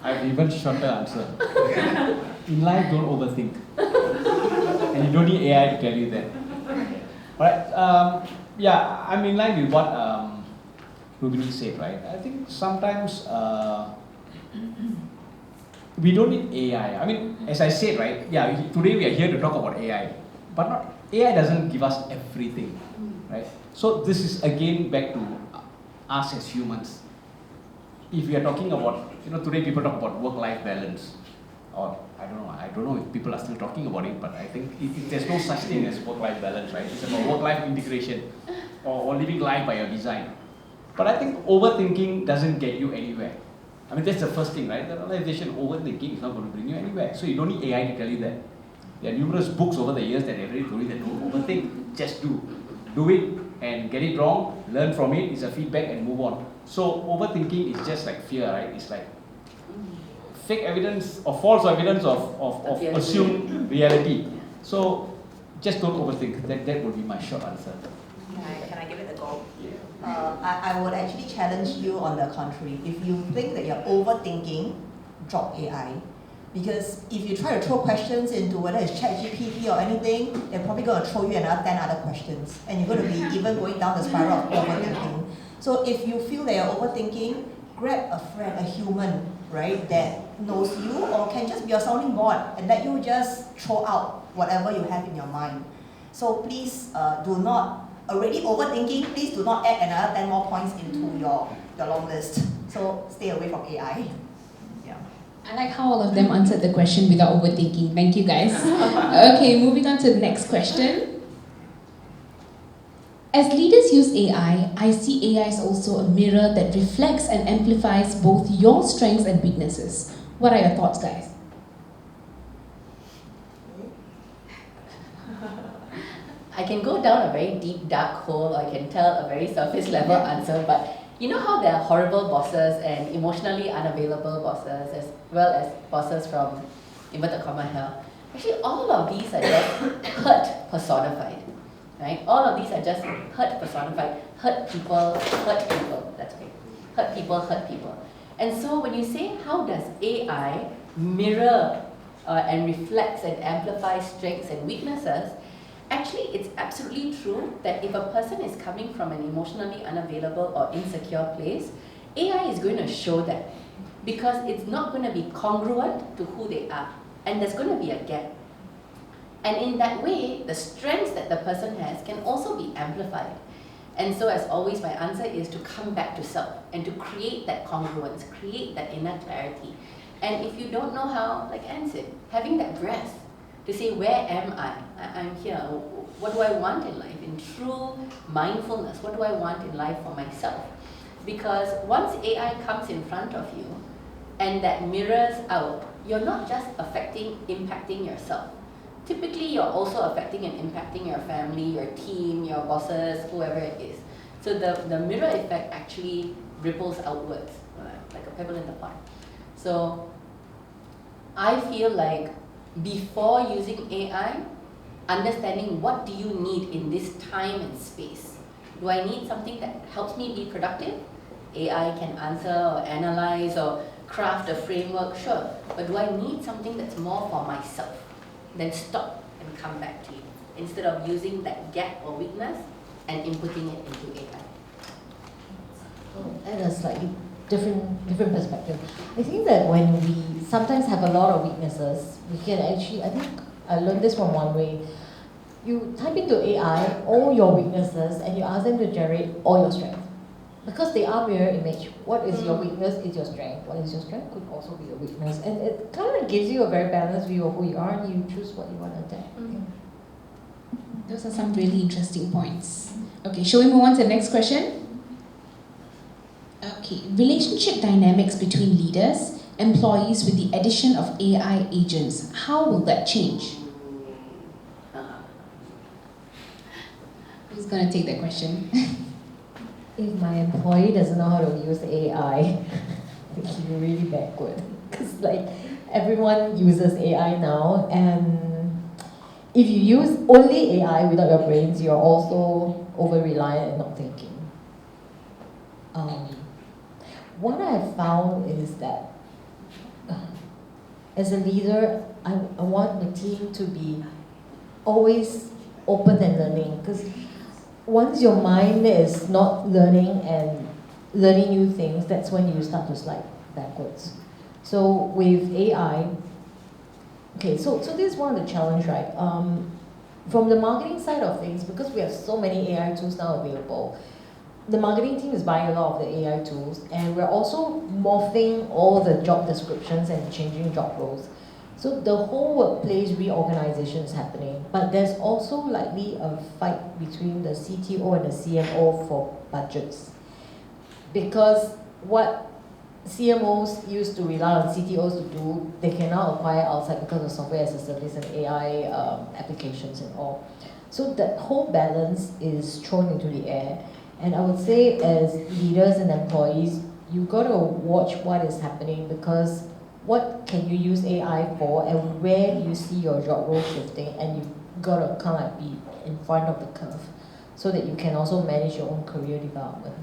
I have even shorter answer. In life, don't overthink. And you don't need AI to tell you that. Alright, yeah, I'm in line with what 𝒂𝒑𝒂𝒑𝒐𝒓𝒆 said, right? I think sometimes we don't need AI. I mean, as I said, right, yeah, today we are here to talk about AI. But not, AI doesn't give us everything, right? So this is again back to us as humans. If we are talking about, today people talk about work-life balance, or I don't know if people are still talking about it, but I think there's no such thing as work-life balance, right? It's about work-life integration, or living life by your design. But I think overthinking doesn't get you anywhere. I mean, that's the first thing, right? The realization overthinking is not going to bring you anywhere. So you don't need AI to tell you that. There are numerous books over the years that have already told you that don't overthink, just do. Do it and get it wrong, learn from it, it's a feedback and move on. So overthinking is just like fear, right? It's like fake evidence or false evidence of assumed reality. So just don't overthink. That would be my short answer. Can I give it a go? I would actually challenge you on the contrary. If you think that you're overthinking, drop AI. Because if you try to throw questions into whether it's ChatGPT or anything, they're probably going to throw you another 10 other questions. And you're going to be even going down the spiral of overthinking. So if you feel that you're overthinking, grab a friend, a human, right, that knows you or can just be your sounding board and let you just throw out whatever you have in your mind. So please do not, already overthinking, please do not add another 10 more points into your long list. So stay away from AI. I like how all of them answered the question without overthinking. Thank you, guys. Okay, moving on to the next question. As leaders use AI, I see AI as also a mirror that reflects and amplifies both your strengths and weaknesses. What are your thoughts, guys? I can go down a very deep, dark hole, or I can tell a very surface level answer, but you know how there are horrible bosses and emotionally unavailable bosses, as well as bosses from inverted comma hell? Actually, all of these are just hurt personified, right? All of these are just hurt personified. Hurt people, that's okay. Hurt people. And so when you say, how does AI mirror and reflects and amplifies strengths and weaknesses, actually, it's absolutely true that if a person is coming from an emotionally unavailable or insecure place, AI is going to show that. because it's not going to be congruent to who they are, and there's going to be a gap. And in that way, the strengths that the person has can also be amplified. And so as always, my answer is to come back to self and to create that congruence, create that inner clarity. And if you don't know how, like Anne said, having that breath to say, where am I? I'm here. What do I want in life? In true mindfulness, what do I want in life for myself? Because once AI comes in front of you and that mirrors out, you're not just impacting yourself. Typically, you're also affecting and impacting your family, your team, your bosses, whoever it is. So the mirror effect actually ripples outwards, like a pebble in the pond. So I feel like before using AI, understanding what do you need in this time and space. Do I need something that helps me be productive? AI can answer or analyze or craft a framework, sure. But do I need something that's more for myself? Then stop and come back to you, instead of using that gap or weakness and inputting it into AI. And a slightly different perspective. I think that when we sometimes have a lot of weaknesses, we can actually, I think I learned this from one way. You type into AI all your weaknesses and you ask them to generate all your strengths. Because they are mirror image. What is your weakness is your strength. What is your strength could also be your weakness. And it kind of gives you a very balanced view of who you are, and you choose what you want to attack. Those are some really interesting points. Okay, shall we move on to the next question? Okay, relationship dynamics between leaders, employees with the addition of AI agents. How will that change? Who's going to take that question? If my employee doesn't know how to use AI, it's really backward. Because like everyone uses AI now, and if you use only AI without your brains, you're also over-reliant and not thinking. What I have found is that as a leader, I want the team to be always open and learning, because once your mind is not learning and learning new things, that's when you start to slide backwards. So with AI, okay, so this is one of the challenge, right? From the marketing side of things, because we have so many AI tools now available, the marketing team is buying a lot of the AI tools, and we're also morphing all the job descriptions and changing job roles. So the whole workplace reorganization is happening, but there's also likely a fight between the CTO and the CMO for budgets. Because what CMOs used to rely on CTOs to do, they can now acquire outside because of software as a service and AI applications and all. So that whole balance is thrown into the air. And I would say as leaders and employees, you've got to watch what is happening, because what can you use AI for, and where do you see your job role shifting, and you've got to kind of be in front of the curve so that you can also manage your own career development.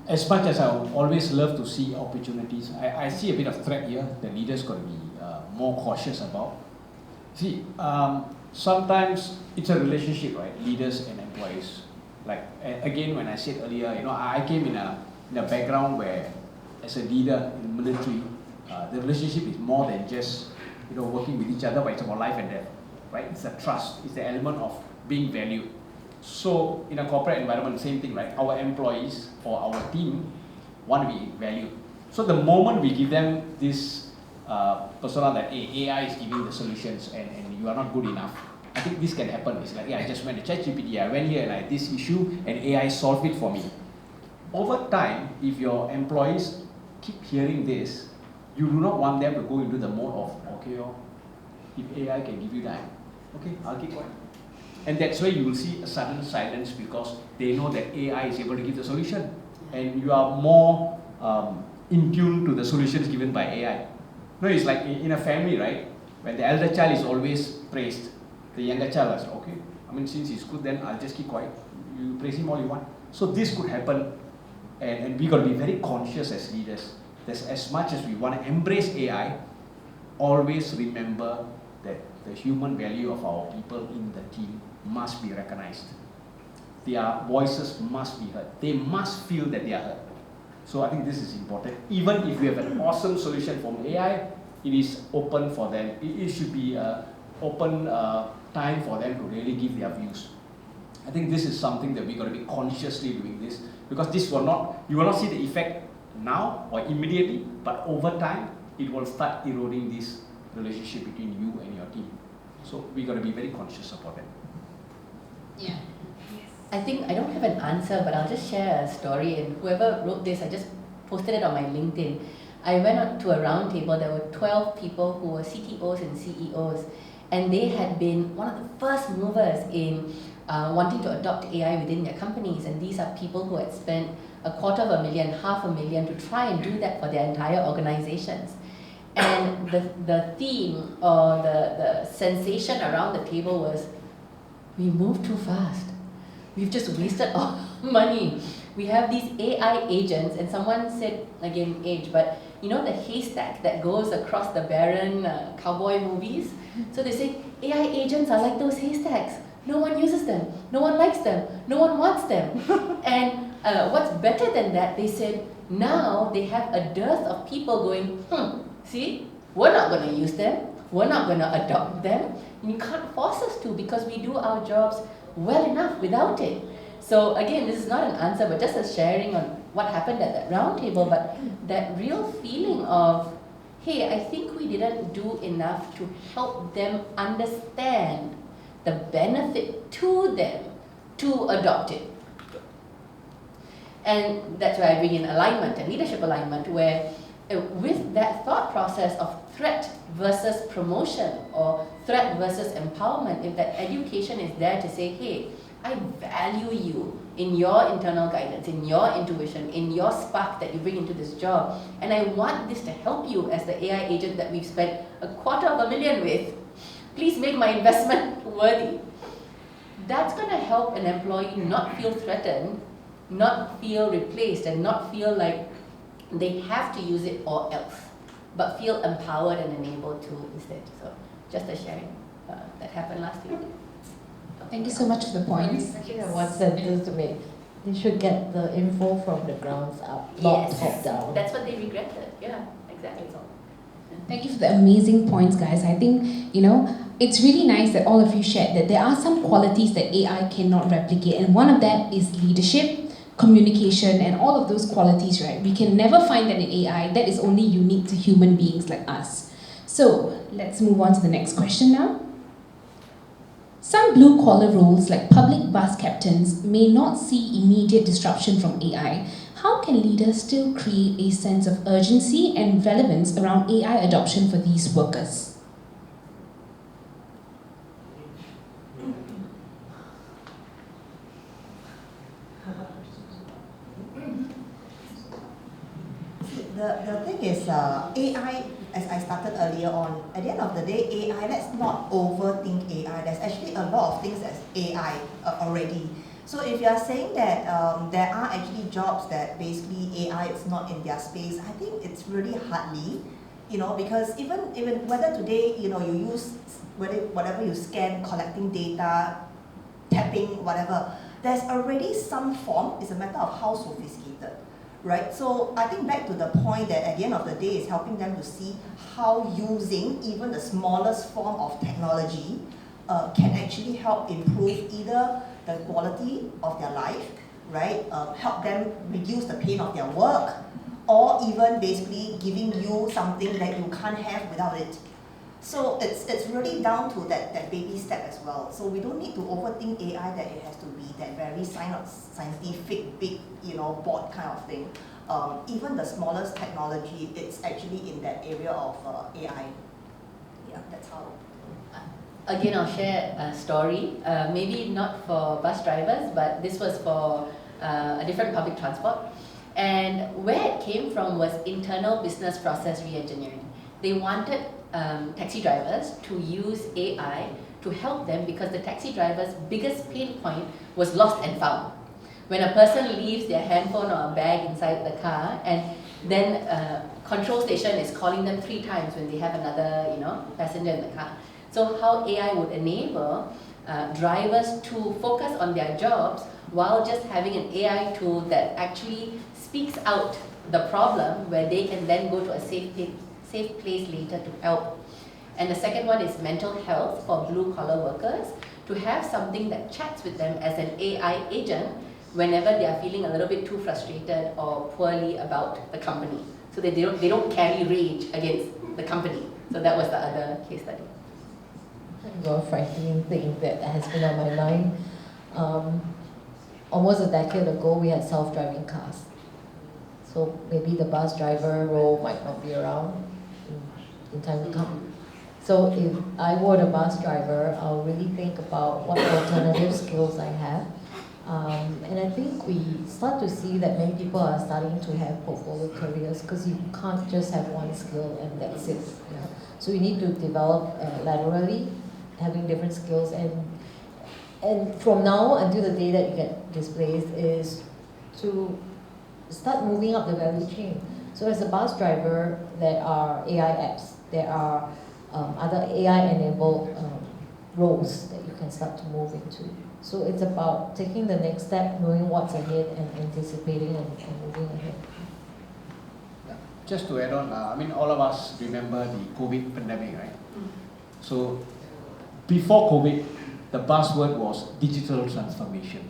As much as I would always love to see opportunities, I see a bit of threat here that leaders got to be more cautious about. See, sometimes it's a relationship, right? Leaders and employees. Like, again, when I said earlier, I came in a background where, as a leader in the military, the relationship is more than just, working with each other, but it's about life and death, right? It's a trust. It's the element of being valued. So, in a corporate environment, same thing, right? Our employees or our team want to be valued. So, the moment we give them this persona that AI is giving the solutions and you are not good enough, I think this can happen. It's like, I just went to ChatGPT, I went here and I had this issue and AI solved it for me. Over time, if your employees keep hearing this, you do not want them to go into the mode of, okay, if AI can give you that, okay, I'll keep quiet. And that's where you will see a sudden silence, because they know that AI is able to give the solution. And you are more in tune to the solutions given by AI. No, it's like in a family, right? When the elder child is always praised, the younger child is, okay, since he's good, then I'll just keep quiet. You praise him all you want. So this could happen, and we got to be very conscious as leaders. That as much as we want to embrace AI, always remember that the human value of our people in the team must be recognized. their voices must be heard. They must feel that they are heard. So I think this is important. Even if we have an awesome solution from AI, it is open for them. It should be open time for them to really give their views. I think this is something that we're going to be consciously doing this, because this will not, you will not see the effect now or immediately, but over time, it will start eroding this relationship between you and your team. So we're going to be very conscious about that. Yeah. I think I don't have an answer, but I'll just share a story. And whoever wrote this, I just posted it on my LinkedIn. I went out to a round table. There were 12 people who were CTOs and CEOs, and they had been one of the first movers in wanting to adopt AI within their companies. And these are people who had spent $250,000, $500,000 to try and do that for their entire organizations. And the theme or the sensation around the table was, we moved too fast. We've just wasted all money. We have these AI agents, and someone said, again, age, but you know the haystack that goes across the barren cowboy movies? So they say, AI agents are like those haystacks. No one uses them. No one likes them. No one wants them. And what's better than that, they said, now they have a dearth of people going, see, we're not going to use them. We're not going to adopt them. And you can't force us to, because we do our jobs well enough without it. So again, this is not an answer, but just a sharing on what happened at that round table, but that real feeling of, hey, I think we didn't do enough to help them understand the benefit to them to adopt it. And that's why I bring in alignment and leadership alignment, where with that thought process of threat versus promotion or threat versus empowerment, if that education is there to say, hey, I value you in your internal guidance, in your intuition, in your spark that you bring into this job, and I want this to help you as the AI agent that we've spent $250,000 with, please make my investment worthy. That's going to help an employee not feel threatened, not feel replaced, and not feel like they have to use it or else, but feel empowered and enabled to instead. So just a sharing that happened last week. Thank you so much for the points. Actually, I have one sentence to make. They should get the info from the grounds up, not top down. That's what they regretted. Yeah, exactly. Thank you for the amazing points, guys. I think, it's really nice that all of you shared that there are some qualities that AI cannot replicate, and one of that is leadership, communication, and all of those qualities, right? We can never find that in AI. That is only unique to human beings like us. So let's move on to the next question now. Some blue-collar roles like public bus captains may not see immediate disruption from AI. How can leaders still create a sense of urgency and relevance around AI adoption for these workers? The thing is, AI, as I started earlier on, at the end of the day, AI, let's not overthink AI. There's actually a lot of things that's AI already. So if you are saying that there are actually jobs that basically AI is not in their space, I think it's really hardly, because even whether today, you use whatever you scan, collecting data, tapping, whatever, there's already some form. It's a matter of how sophisticated. Right? So I think back to the point that at the end of the day is helping them to see how using even the smallest form of technology can actually help improve either the quality of their life, right? Help them reduce the pain of their work, or even basically giving you something that you can't have without it. So it's really down to that baby step as well. So we don't need to overthink AI that it has to be that very scientific, big, board kind of thing. Even the smallest technology, it's actually in that area of AI. Yeah, that's how. Again, I'll share a story, maybe not for bus drivers, but this was for a different public transport. And where it came from was internal business process re-engineering. They wanted taxi drivers to use AI to help them, because the taxi driver's biggest pain point was lost and found. When a person leaves their handphone or a bag inside the car, and then control station is calling them 3 times when they have another passenger in the car. So how AI would enable drivers to focus on their jobs while just having an AI tool that actually speaks out the problem where they can then go to a safe place later to help. And the second one is mental health for blue-collar workers, to have something that chats with them as an AI agent whenever they are feeling a little bit too frustrated or poorly about the company. So that they don't carry rage against the company. So that was the other case study. Well, frightening thing that has been on my mind. Almost a decade ago, we had self-driving cars. So maybe the bus driver role might not be around in time to come. So if I were a bus driver, I'll really think about what alternative skills I have. And I think we start to see that many people are starting to have portfolio careers, because you can't just have one skill and that's it. You know? So you need to develop laterally, having different skills, and from now until the day that you get displaced is to start moving up the value chain. So as a bus driver, there are AI apps, there are other AI-enabled roles that you can start to move into. So it's about taking the next step, knowing what's ahead, and anticipating and moving ahead. Just to add on, I mean, all of us remember the COVID pandemic, right? So before COVID, the buzzword was digital transformation.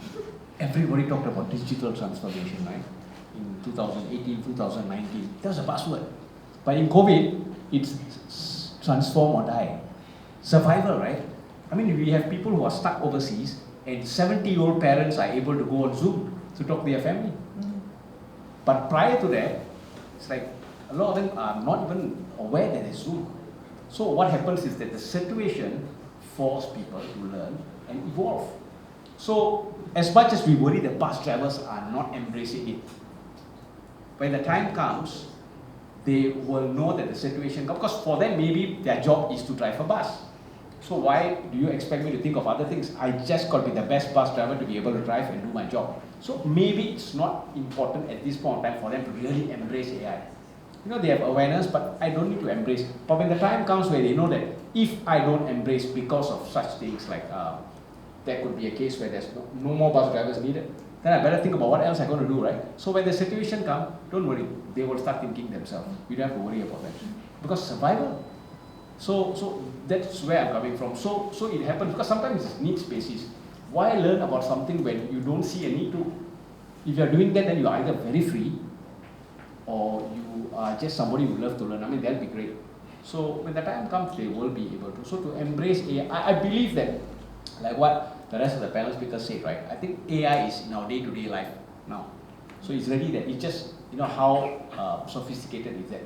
Everybody talked about digital transformation, right? In 2018, 2019, that was a buzzword. But in COVID, it's transform or die. Survival, right? I mean, we have people who are stuck overseas, and 70-year-old parents are able to go on Zoom to talk to their family. But prior to that, it's like a lot of them are not even aware that there's Zoom. So what happens is that the situation forces people to learn and evolve. So as much as we worry that bus drivers are not embracing it, when the time comes, they will know that the situation, because for them maybe their job is to drive a bus. So why do you expect me to think of other things? I just got to be the best bus driver to be able to drive and do my job. So maybe it's not important at this point in time for them to really embrace AI. You know, they have awareness, but I don't need to embrace. But when the time comes where they know that if I don't embrace because of such things like there could be a case where there's no more bus drivers needed, then I better think about what else I'm going to do, right? So when the situation comes, don't worry, they will start thinking themselves. You don't have to worry about that. Because survival. So that's where I'm coming from. So it happens because sometimes it's needs basis. Why learn about something when you don't see a need to? If you're doing that, then you're either very free or you are just somebody who loves to learn. I mean, that'll be great. So when the time comes, they will be able to. So to embrace AI, I believe that, like what the rest of the panel speakers said, right? I think AI is in our day-to-day life now. So it's ready that it's just, you know, how sophisticated is that.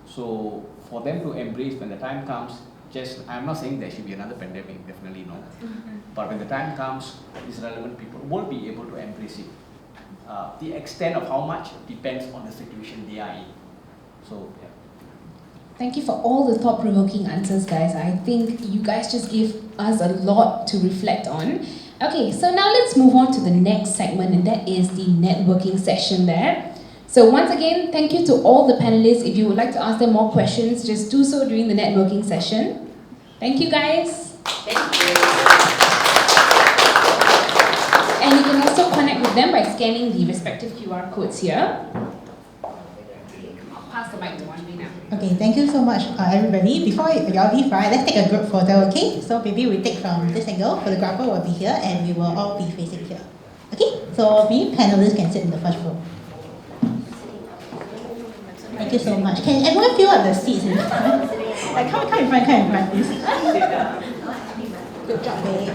So for them to embrace when the time comes, just, I'm not saying there should be another pandemic, definitely no. But when the time comes, these relevant people will be able to embrace it. The extent of how much depends on the situation they are in. So, yeah. Thank you for all the thought-provoking answers, guys. I think you guys just give us a lot to reflect on. Okay, so now let's move on to the next segment, and that is the networking session there. So once again, thank you to all the panelists. If you would like to ask them more questions, just do so during the networking session. Thank you, guys. Thank you. And you can also connect with them by scanning the respective QR codes here. I'll pass the mic to Wanvi now. Okay, thank you so much, everybody. Before you all leave, right, let's take a group photo, okay? So maybe we take from this angle, photographer will be here, and we will all be facing here. Okay, so we panelists can sit in the first row. Thank you so much. Can everyone fill up the seats in front? Like, come in front, please. Good job, babe.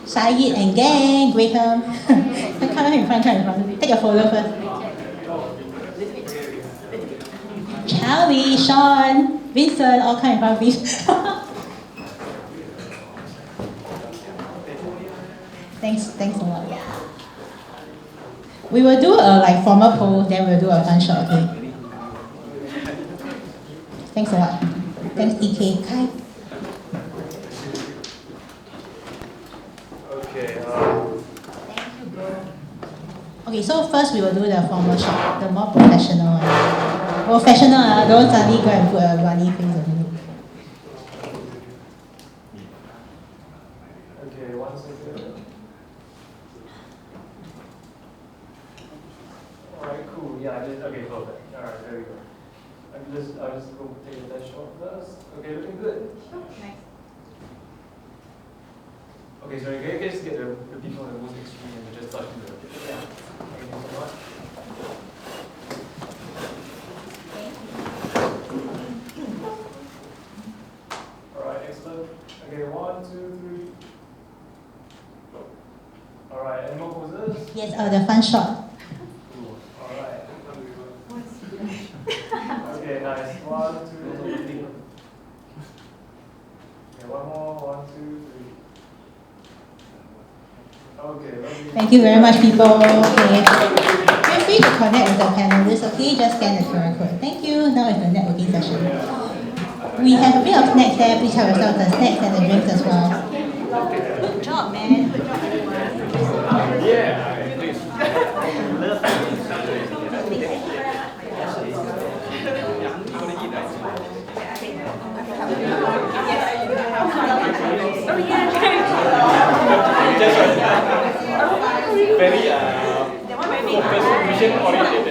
Syed and gang, Graham. Come in front. Take a photo first. Charlie, Sean, Vincent, all come in front, please. Thanks a lot. We will do a formal pose, then we'll do a fun shot, okay? Thanks a lot. Thanks, EK. Kai. Okay. Okay, so first we will do the formal shot, the more professional one. Professional, don't suddenly go and put a runny face on it. cool. Yeah, okay, perfect. All right, there we go. I'll just go take a test shot first. Okay, looking good. Nice. Okay, sorry, can you just get the people on the most extreme and just touch the yeah. Thank you so much. Alright, excellent. Okay, 1, 2, 3. Alright, any more poses? Yes, the fun shot. Cool. Alright. Okay, nice. 1, 2, 3. Okay, one more. 1, 2, 3. Okay, lovely. Thank you very much, people. Okay. Feel free to connect with the panelists, okay? Just scan the QR code. Thank you. Now is the networking session. We have a bit of snacks there. Please help yourself the snacks and the drinks as well. Good job, man. Good job, everyone. Yeah, please. Very focused, vision oriented.